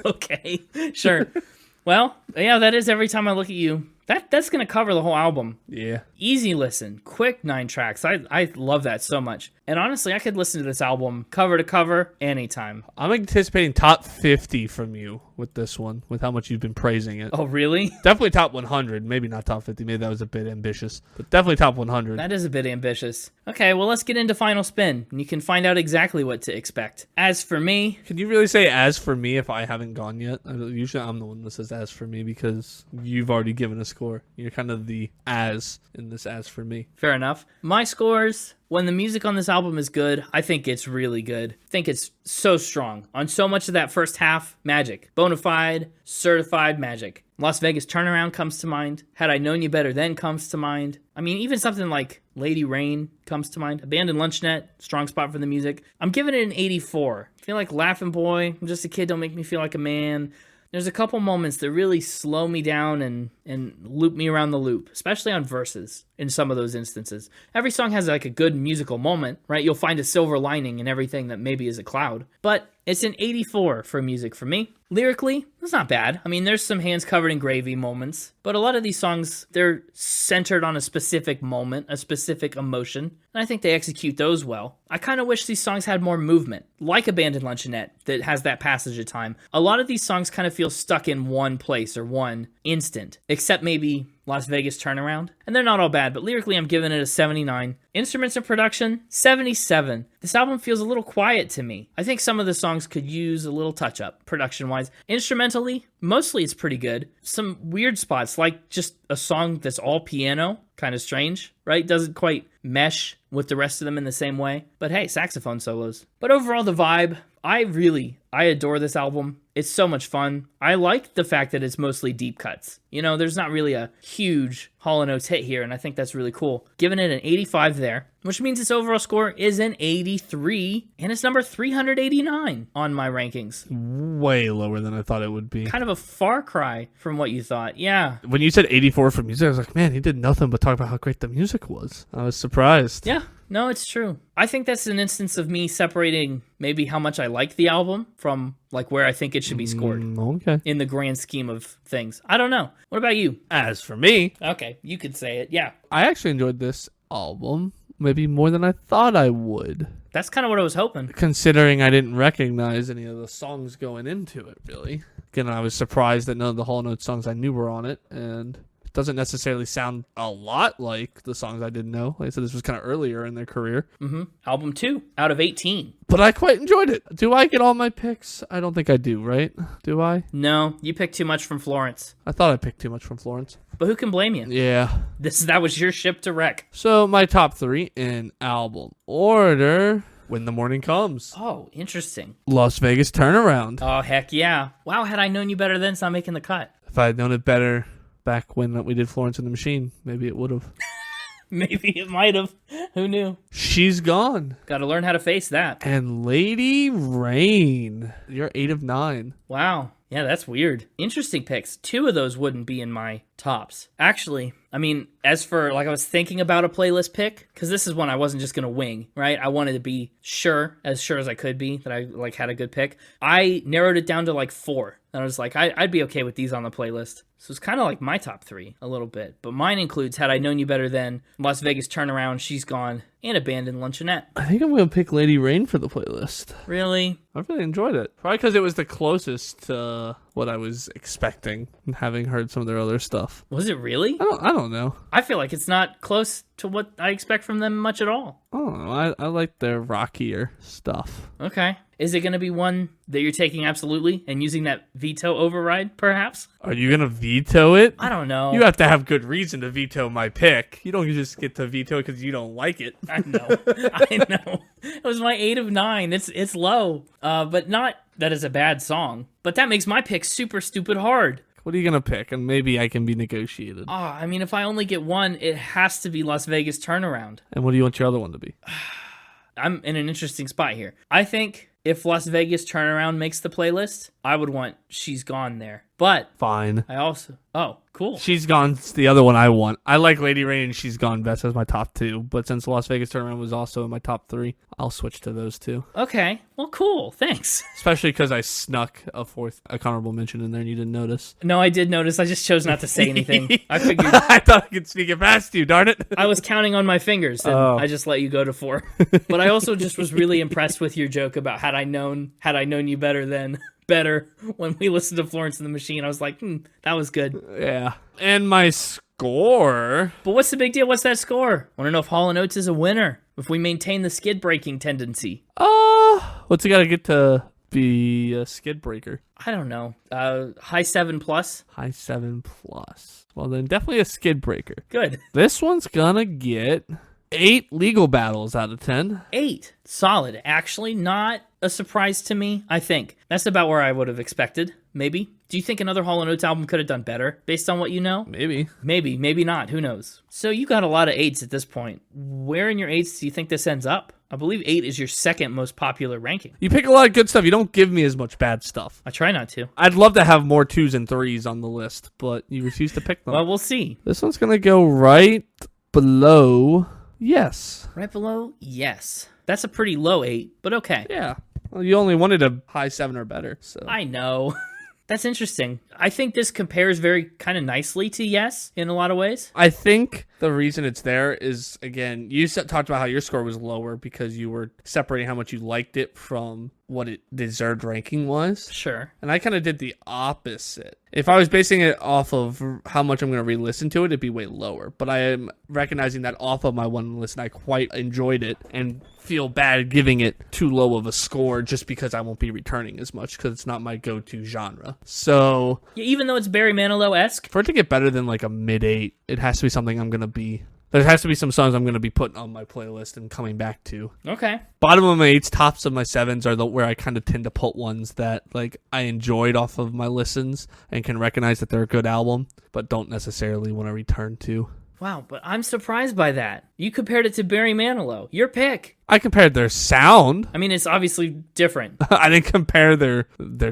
Speaker 1: Okay, sure. Well, yeah, that is every time I look at you. That's going to cover the whole album.
Speaker 3: Yeah.
Speaker 1: Easy listen, quick 9 tracks. I love that so much. And honestly, I could listen to this album cover to cover anytime.
Speaker 3: I'm anticipating top 50 from you with this one, with how much you've been praising it.
Speaker 1: Oh, really?
Speaker 3: Definitely top 100. Maybe not top 50. Maybe that was a bit ambitious. But definitely top 100.
Speaker 1: That is a bit ambitious. Okay, well, let's get into Final Spin, and you can find out exactly what to expect. As for me...
Speaker 3: Can you really say as for me if I haven't gone yet? Usually I'm the one that says as for me because you've already given a score. You're kind of the as in this as for me.
Speaker 1: Fair enough. My scores, when the music on this album is good, I think it's really good. I think it's so strong. On so much of that first half, magic. Bonafide, certified magic. Las Vegas Turnaround comes to mind. Had I Known You Better Then comes to mind. I mean, even something like Lady Rain comes to mind. Abandoned Luncheonette, strong spot for the music. I'm giving it an 84. I feel like Laughing Boy, I'm Just a Kid, Don't Make Me Feel Like a Man. There's a couple moments that really slow me down and loop me around the loop, especially on verses in some of those instances. Every song has like a good musical moment, right? You'll find a silver lining in everything that maybe is a cloud. But it's an 84 for music for me. Lyrically, it's not bad. I mean, there's some hands covered in gravy moments, but a lot of these songs, they're centered on a specific moment, a specific emotion, and I think they execute those well. I kind of wish these songs had more movement, like Abandoned Luncheonette, that has that passage of time. A lot of these songs kind of feel stuck in one place or one instant, except maybe Las Vegas Turnaround. And they're not all bad, but lyrically I'm giving it a 79. Instruments and production, 77. This album feels a little quiet to me. I think some of the songs could use a little touch-up, production-wise. Instrumentally, mostly it's pretty good. Some weird spots, like just a song that's all piano, kind of strange, right? Doesn't quite mesh with the rest of them in the same way. But hey, saxophone solos. But overall, the vibe, I adore this album. It's so much fun. I like the fact that it's mostly deep cuts. You know, there's not really a huge Hall & Oates hit here, and I think that's really cool. Giving it an 85 there, which means its overall score is an 83, and it's number 389 on my rankings.
Speaker 3: Way lower than I thought it would be.
Speaker 1: Kind of a far cry from what you thought, yeah.
Speaker 3: When you said 84 for music, I was like, man, he did nothing but talk about how great the music was. I was surprised.
Speaker 1: Yeah. No, it's true. I think that's an instance of me separating maybe how much I like the album from like where I think it should be scored.
Speaker 3: Okay.
Speaker 1: In the grand scheme of things. I don't know. What about you?
Speaker 3: As for me,
Speaker 1: Okay, you could say it. Yeah.
Speaker 3: I actually enjoyed this album maybe more than I thought I would.
Speaker 1: That's kind of what I was hoping.
Speaker 3: Considering I didn't recognize any of the songs going into it, really. Again, I was surprised that none of the Hall & Oates songs I knew were on it, and it doesn't necessarily sound a lot like the songs I didn't know. Like I said, this was kind of earlier in their career.
Speaker 1: Album 2 out of 18.
Speaker 3: But I quite enjoyed it. Do I get all my picks? I don't think I do, right? Do I?
Speaker 1: No, you picked too much from Florence.
Speaker 3: I thought I picked too much from Florence.
Speaker 1: But who can blame you?
Speaker 3: Yeah.
Speaker 1: That was your ship to wreck.
Speaker 3: So my top 3 in album order: When the Morning Comes,
Speaker 1: Oh, interesting.
Speaker 3: Las Vegas Turnaround.
Speaker 1: Oh, heck yeah. Wow, had I known you better then, it's not making the cut.
Speaker 3: If I had known it better back when we did Florence and the Machine, maybe it would have.
Speaker 1: Maybe it might have. Who knew?
Speaker 3: She's Gone.
Speaker 1: Got to learn how to face that.
Speaker 3: And Lady Rain. You're 8 of 9.
Speaker 1: Wow. Yeah, that's weird. Interesting picks. 2 of those wouldn't be in my tops. Actually, I mean, as for, like, I was thinking about a playlist pick, because this is one I wasn't just going to wing, right? I wanted to be sure as I could be, that I, like, had a good pick. I narrowed it down to, like, 4. And I was like, I'd be okay with these on the playlist. So it's kind of like my top 3 a little bit. But mine includes Had I Known You Better Then, Las Vegas Turnaround, She's Gone, and Abandoned Luncheonette.
Speaker 3: I think I'm going to pick Lady Rain for the playlist.
Speaker 1: Really?
Speaker 3: I really enjoyed it. Probably because it was the closest to what I was expecting, having heard some of their other stuff.
Speaker 1: Was it really?
Speaker 3: I don't know.
Speaker 1: I feel like it's not close to what I expect from them much at all.
Speaker 3: I don't know. I like their rockier stuff.
Speaker 1: Okay. Is it going to be one that you're taking absolutely and using that veto override, perhaps?
Speaker 3: Are you going to veto it?
Speaker 1: I don't know.
Speaker 3: You have to have good reason to veto my pick. You don't just get to veto it because you don't like it.
Speaker 1: I know. I know. It was my 8 of 9. It's low. But not that it's a bad song. But that makes my pick super stupid hard.
Speaker 3: What are you going to pick? And maybe I can be negotiated.
Speaker 1: I mean, if I only get one, it has to be Las Vegas Turnaround.
Speaker 3: And what do you want your other one to be?
Speaker 1: I'm in an interesting spot here. I think if Las Vegas Turnaround makes the playlist, I would want She's Gone there. But
Speaker 3: fine.
Speaker 1: I also... Oh, cool.
Speaker 3: She's Gone's the other one I want. I like Lady Rain and She's Gone best as my top 2. But since Las Vegas Turnaround was also in my top 3, I'll switch to those 2.
Speaker 1: Okay. Well, cool. Thanks.
Speaker 3: Especially because I snuck a honorable mention in there and you didn't notice.
Speaker 1: No, I did notice. I just chose not to say anything. I figured...
Speaker 3: I thought I could sneak it past you, darn it.
Speaker 1: I was counting on my fingers, and I just let you go to 4. But I also just was really impressed with your joke about had I known you better when we listened to Florence and the Machine. I was like, that was good.
Speaker 3: Yeah. And my score...
Speaker 1: But what's the big deal? What's that score? Want to know if Hall & Oates is a winner? If we maintain the skid breaking tendency?
Speaker 3: What's it got to get to be a skid breaker?
Speaker 1: I don't know. High 7+?
Speaker 3: High 7+. Well, then definitely a skid breaker.
Speaker 1: Good.
Speaker 3: This one's gonna get 8 legal battles out of 10.
Speaker 1: 8. Solid. Actually, not a surprise to me, I think. That's about where I would have expected, maybe. Do you think another Hall & Oates album could have done better, based on what you know?
Speaker 3: Maybe.
Speaker 1: Maybe not. Who knows? So you got a lot of 8s at this point. Where in your 8s do you think this ends up? I believe 8 is your second most popular ranking.
Speaker 3: You pick a lot of good stuff. You don't give me as much bad stuff.
Speaker 1: I try not to.
Speaker 3: I'd love to have more 2s and 3s on the list, but you refuse to pick them.
Speaker 1: Well, we'll see.
Speaker 3: This one's gonna go right below Yes.
Speaker 1: Right below Yes. That's a pretty low 8, but okay.
Speaker 3: Yeah. Well, you only wanted a high 7 or better, so.
Speaker 1: I know. That's interesting. I think this compares very kind of nicely to Yes in a lot of ways.
Speaker 3: I think the reason it's there is, again, you talked about how your score was lower because you were separating how much you liked it from what it deserved ranking was.
Speaker 1: Sure.
Speaker 3: And I kind of did the opposite. If I was basing it off of how much I'm going to re-listen to it, it'd be way lower. But I am recognizing that off of my one listen, I quite enjoyed it and feel bad giving it too low of a score just because I won't be returning as much because it's not my go-to genre. So...
Speaker 1: Yeah, even though it's Barry Manilow-esque?
Speaker 3: For it to get better than like a mid-8, it has to be something I'm going to be... There has to be some songs I'm going to be putting on my playlist and coming back to.
Speaker 1: Okay.
Speaker 3: Bottom of my 8s, tops of my 7s are where I kind of tend to put ones that like I enjoyed off of my listens and can recognize that they're a good album, but don't necessarily want to return to.
Speaker 1: Wow, but I'm surprised by that. You compared it to Barry Manilow. Your pick.
Speaker 3: I compared their sound.
Speaker 1: I mean, it's obviously different.
Speaker 3: I didn't compare their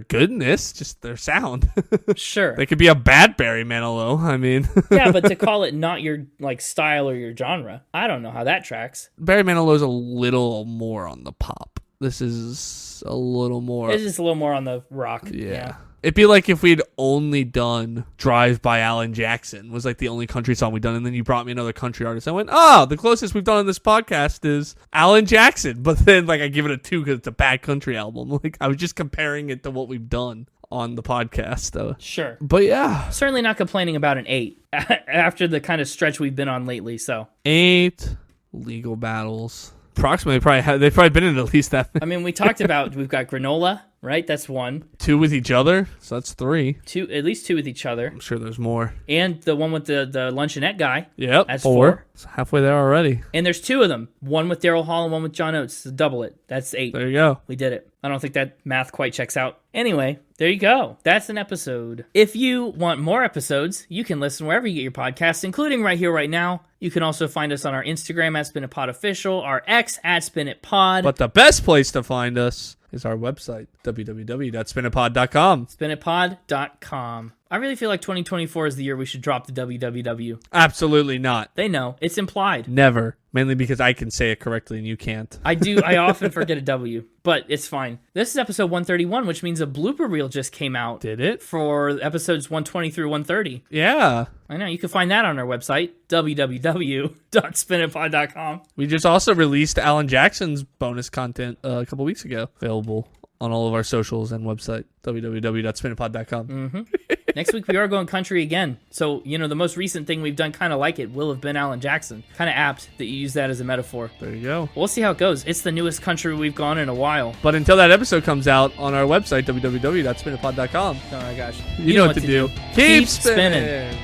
Speaker 3: goodness, just their sound.
Speaker 1: Sure.
Speaker 3: They could be a bad Barry Manilow. I mean.
Speaker 1: Yeah, but to call it not your like style or your genre, I don't know how that tracks.
Speaker 3: Barry Manilow's a little more on the pop. This is a little more.
Speaker 1: It's just a little more on the rock.
Speaker 3: Yeah. It'd be like if we'd only done Drive by Alan Jackson was like the only country song we'd done, and then you brought me another country artist. I went, the closest we've done on this podcast is Alan Jackson. But then like I give it a 2 because it's a bad country album. Like I was just comparing it to what we've done on the podcast though.
Speaker 1: Sure.
Speaker 3: But yeah.
Speaker 1: Certainly not complaining about an 8 after the kind of stretch we've been on lately, so.
Speaker 3: 8 legal battles. Approximately, they've probably been in at least that many.
Speaker 1: I mean, we talked about, we've got Granola, right? That's 1.
Speaker 3: 2 with each other, so that's 3.
Speaker 1: 2, at least 2 with each other.
Speaker 3: I'm sure there's more.
Speaker 1: And the one with the Luncheonette guy.
Speaker 3: Yep,
Speaker 1: That's
Speaker 3: 4. It's halfway there already.
Speaker 1: And there's 2 of them. One with Daryl Hall and one with John Oates. So double it. That's 8.
Speaker 3: There you go.
Speaker 1: We did it. I don't think that math quite checks out. Anyway, there you go. That's an episode. If you want more episodes, you can listen wherever you get your podcasts, including right here, right now. You can also find us on our Instagram at SpinItPodOfficial, our X at SpinItPod.
Speaker 3: But the best place to find us is our website, www.spinitpod.com.
Speaker 1: SpinItPod.com. I really feel like 2024 is the year we should drop the www.
Speaker 3: Absolutely not.
Speaker 1: They know. It's implied.
Speaker 3: Never. Mainly because I can say it correctly and you can't.
Speaker 1: I often forget a W, but it's fine. This is episode 131, which means a blooper reel just came out.
Speaker 3: Did it?
Speaker 1: For episodes 120 through 130.
Speaker 3: Yeah.
Speaker 1: I know. You can find that on our website, www.spinitpod.com.
Speaker 3: We just also released Alan Jackson's bonus content a couple weeks ago. Available on all of our socials and website, www.spinitpod.com.
Speaker 1: Next week, we are going country again. So, the most recent thing we've done kind of like it will have been Alan Jackson. Kind of apt that you use that as a metaphor.
Speaker 3: There you go.
Speaker 1: We'll see how it goes. It's the newest country we've gone in a while.
Speaker 3: But until that episode comes out on our website, www.spinitpod.com.
Speaker 1: Oh my gosh.
Speaker 3: You know what to do. Keep spinning.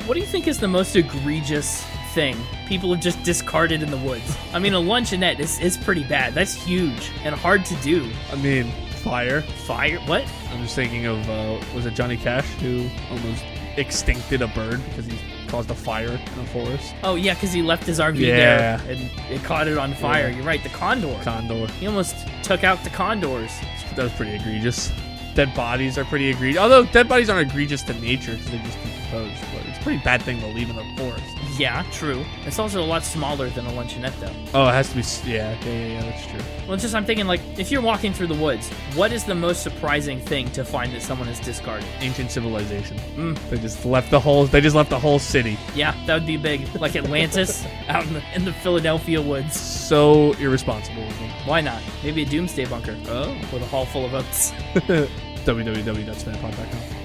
Speaker 1: What do you think is the most egregious thing people have just discarded in the woods? I mean, a luncheonette is pretty bad. That's huge and hard to do.
Speaker 3: I mean, fire.
Speaker 1: Fire? What?
Speaker 3: I'm just thinking of, was it Johnny Cash who almost extincted a bird because he caused a fire in a forest?
Speaker 1: Oh, yeah, because he left his RV there and it caught it on fire. Yeah. You're right, the condor. He almost took out the condors.
Speaker 3: That was pretty egregious. Dead bodies are pretty egregious. Although dead bodies aren't egregious to nature because they just decompose. But it's a pretty bad thing to leave in the forest.
Speaker 1: Yeah, true. It's also a lot smaller than a luncheonette, though.
Speaker 3: Oh, it has to be... Yeah, that's true.
Speaker 1: Well, it's just I'm thinking, like, if you're walking through the woods, what is the most surprising thing to find that someone has discarded?
Speaker 3: Ancient civilization. They just left the whole city.
Speaker 1: Yeah, that would be big. Like Atlantis out in the Philadelphia woods.
Speaker 3: So irresponsible of them.
Speaker 1: Why not? Maybe a doomsday bunker. Oh. With a hall full of oats.
Speaker 3: www.spinitpod.com.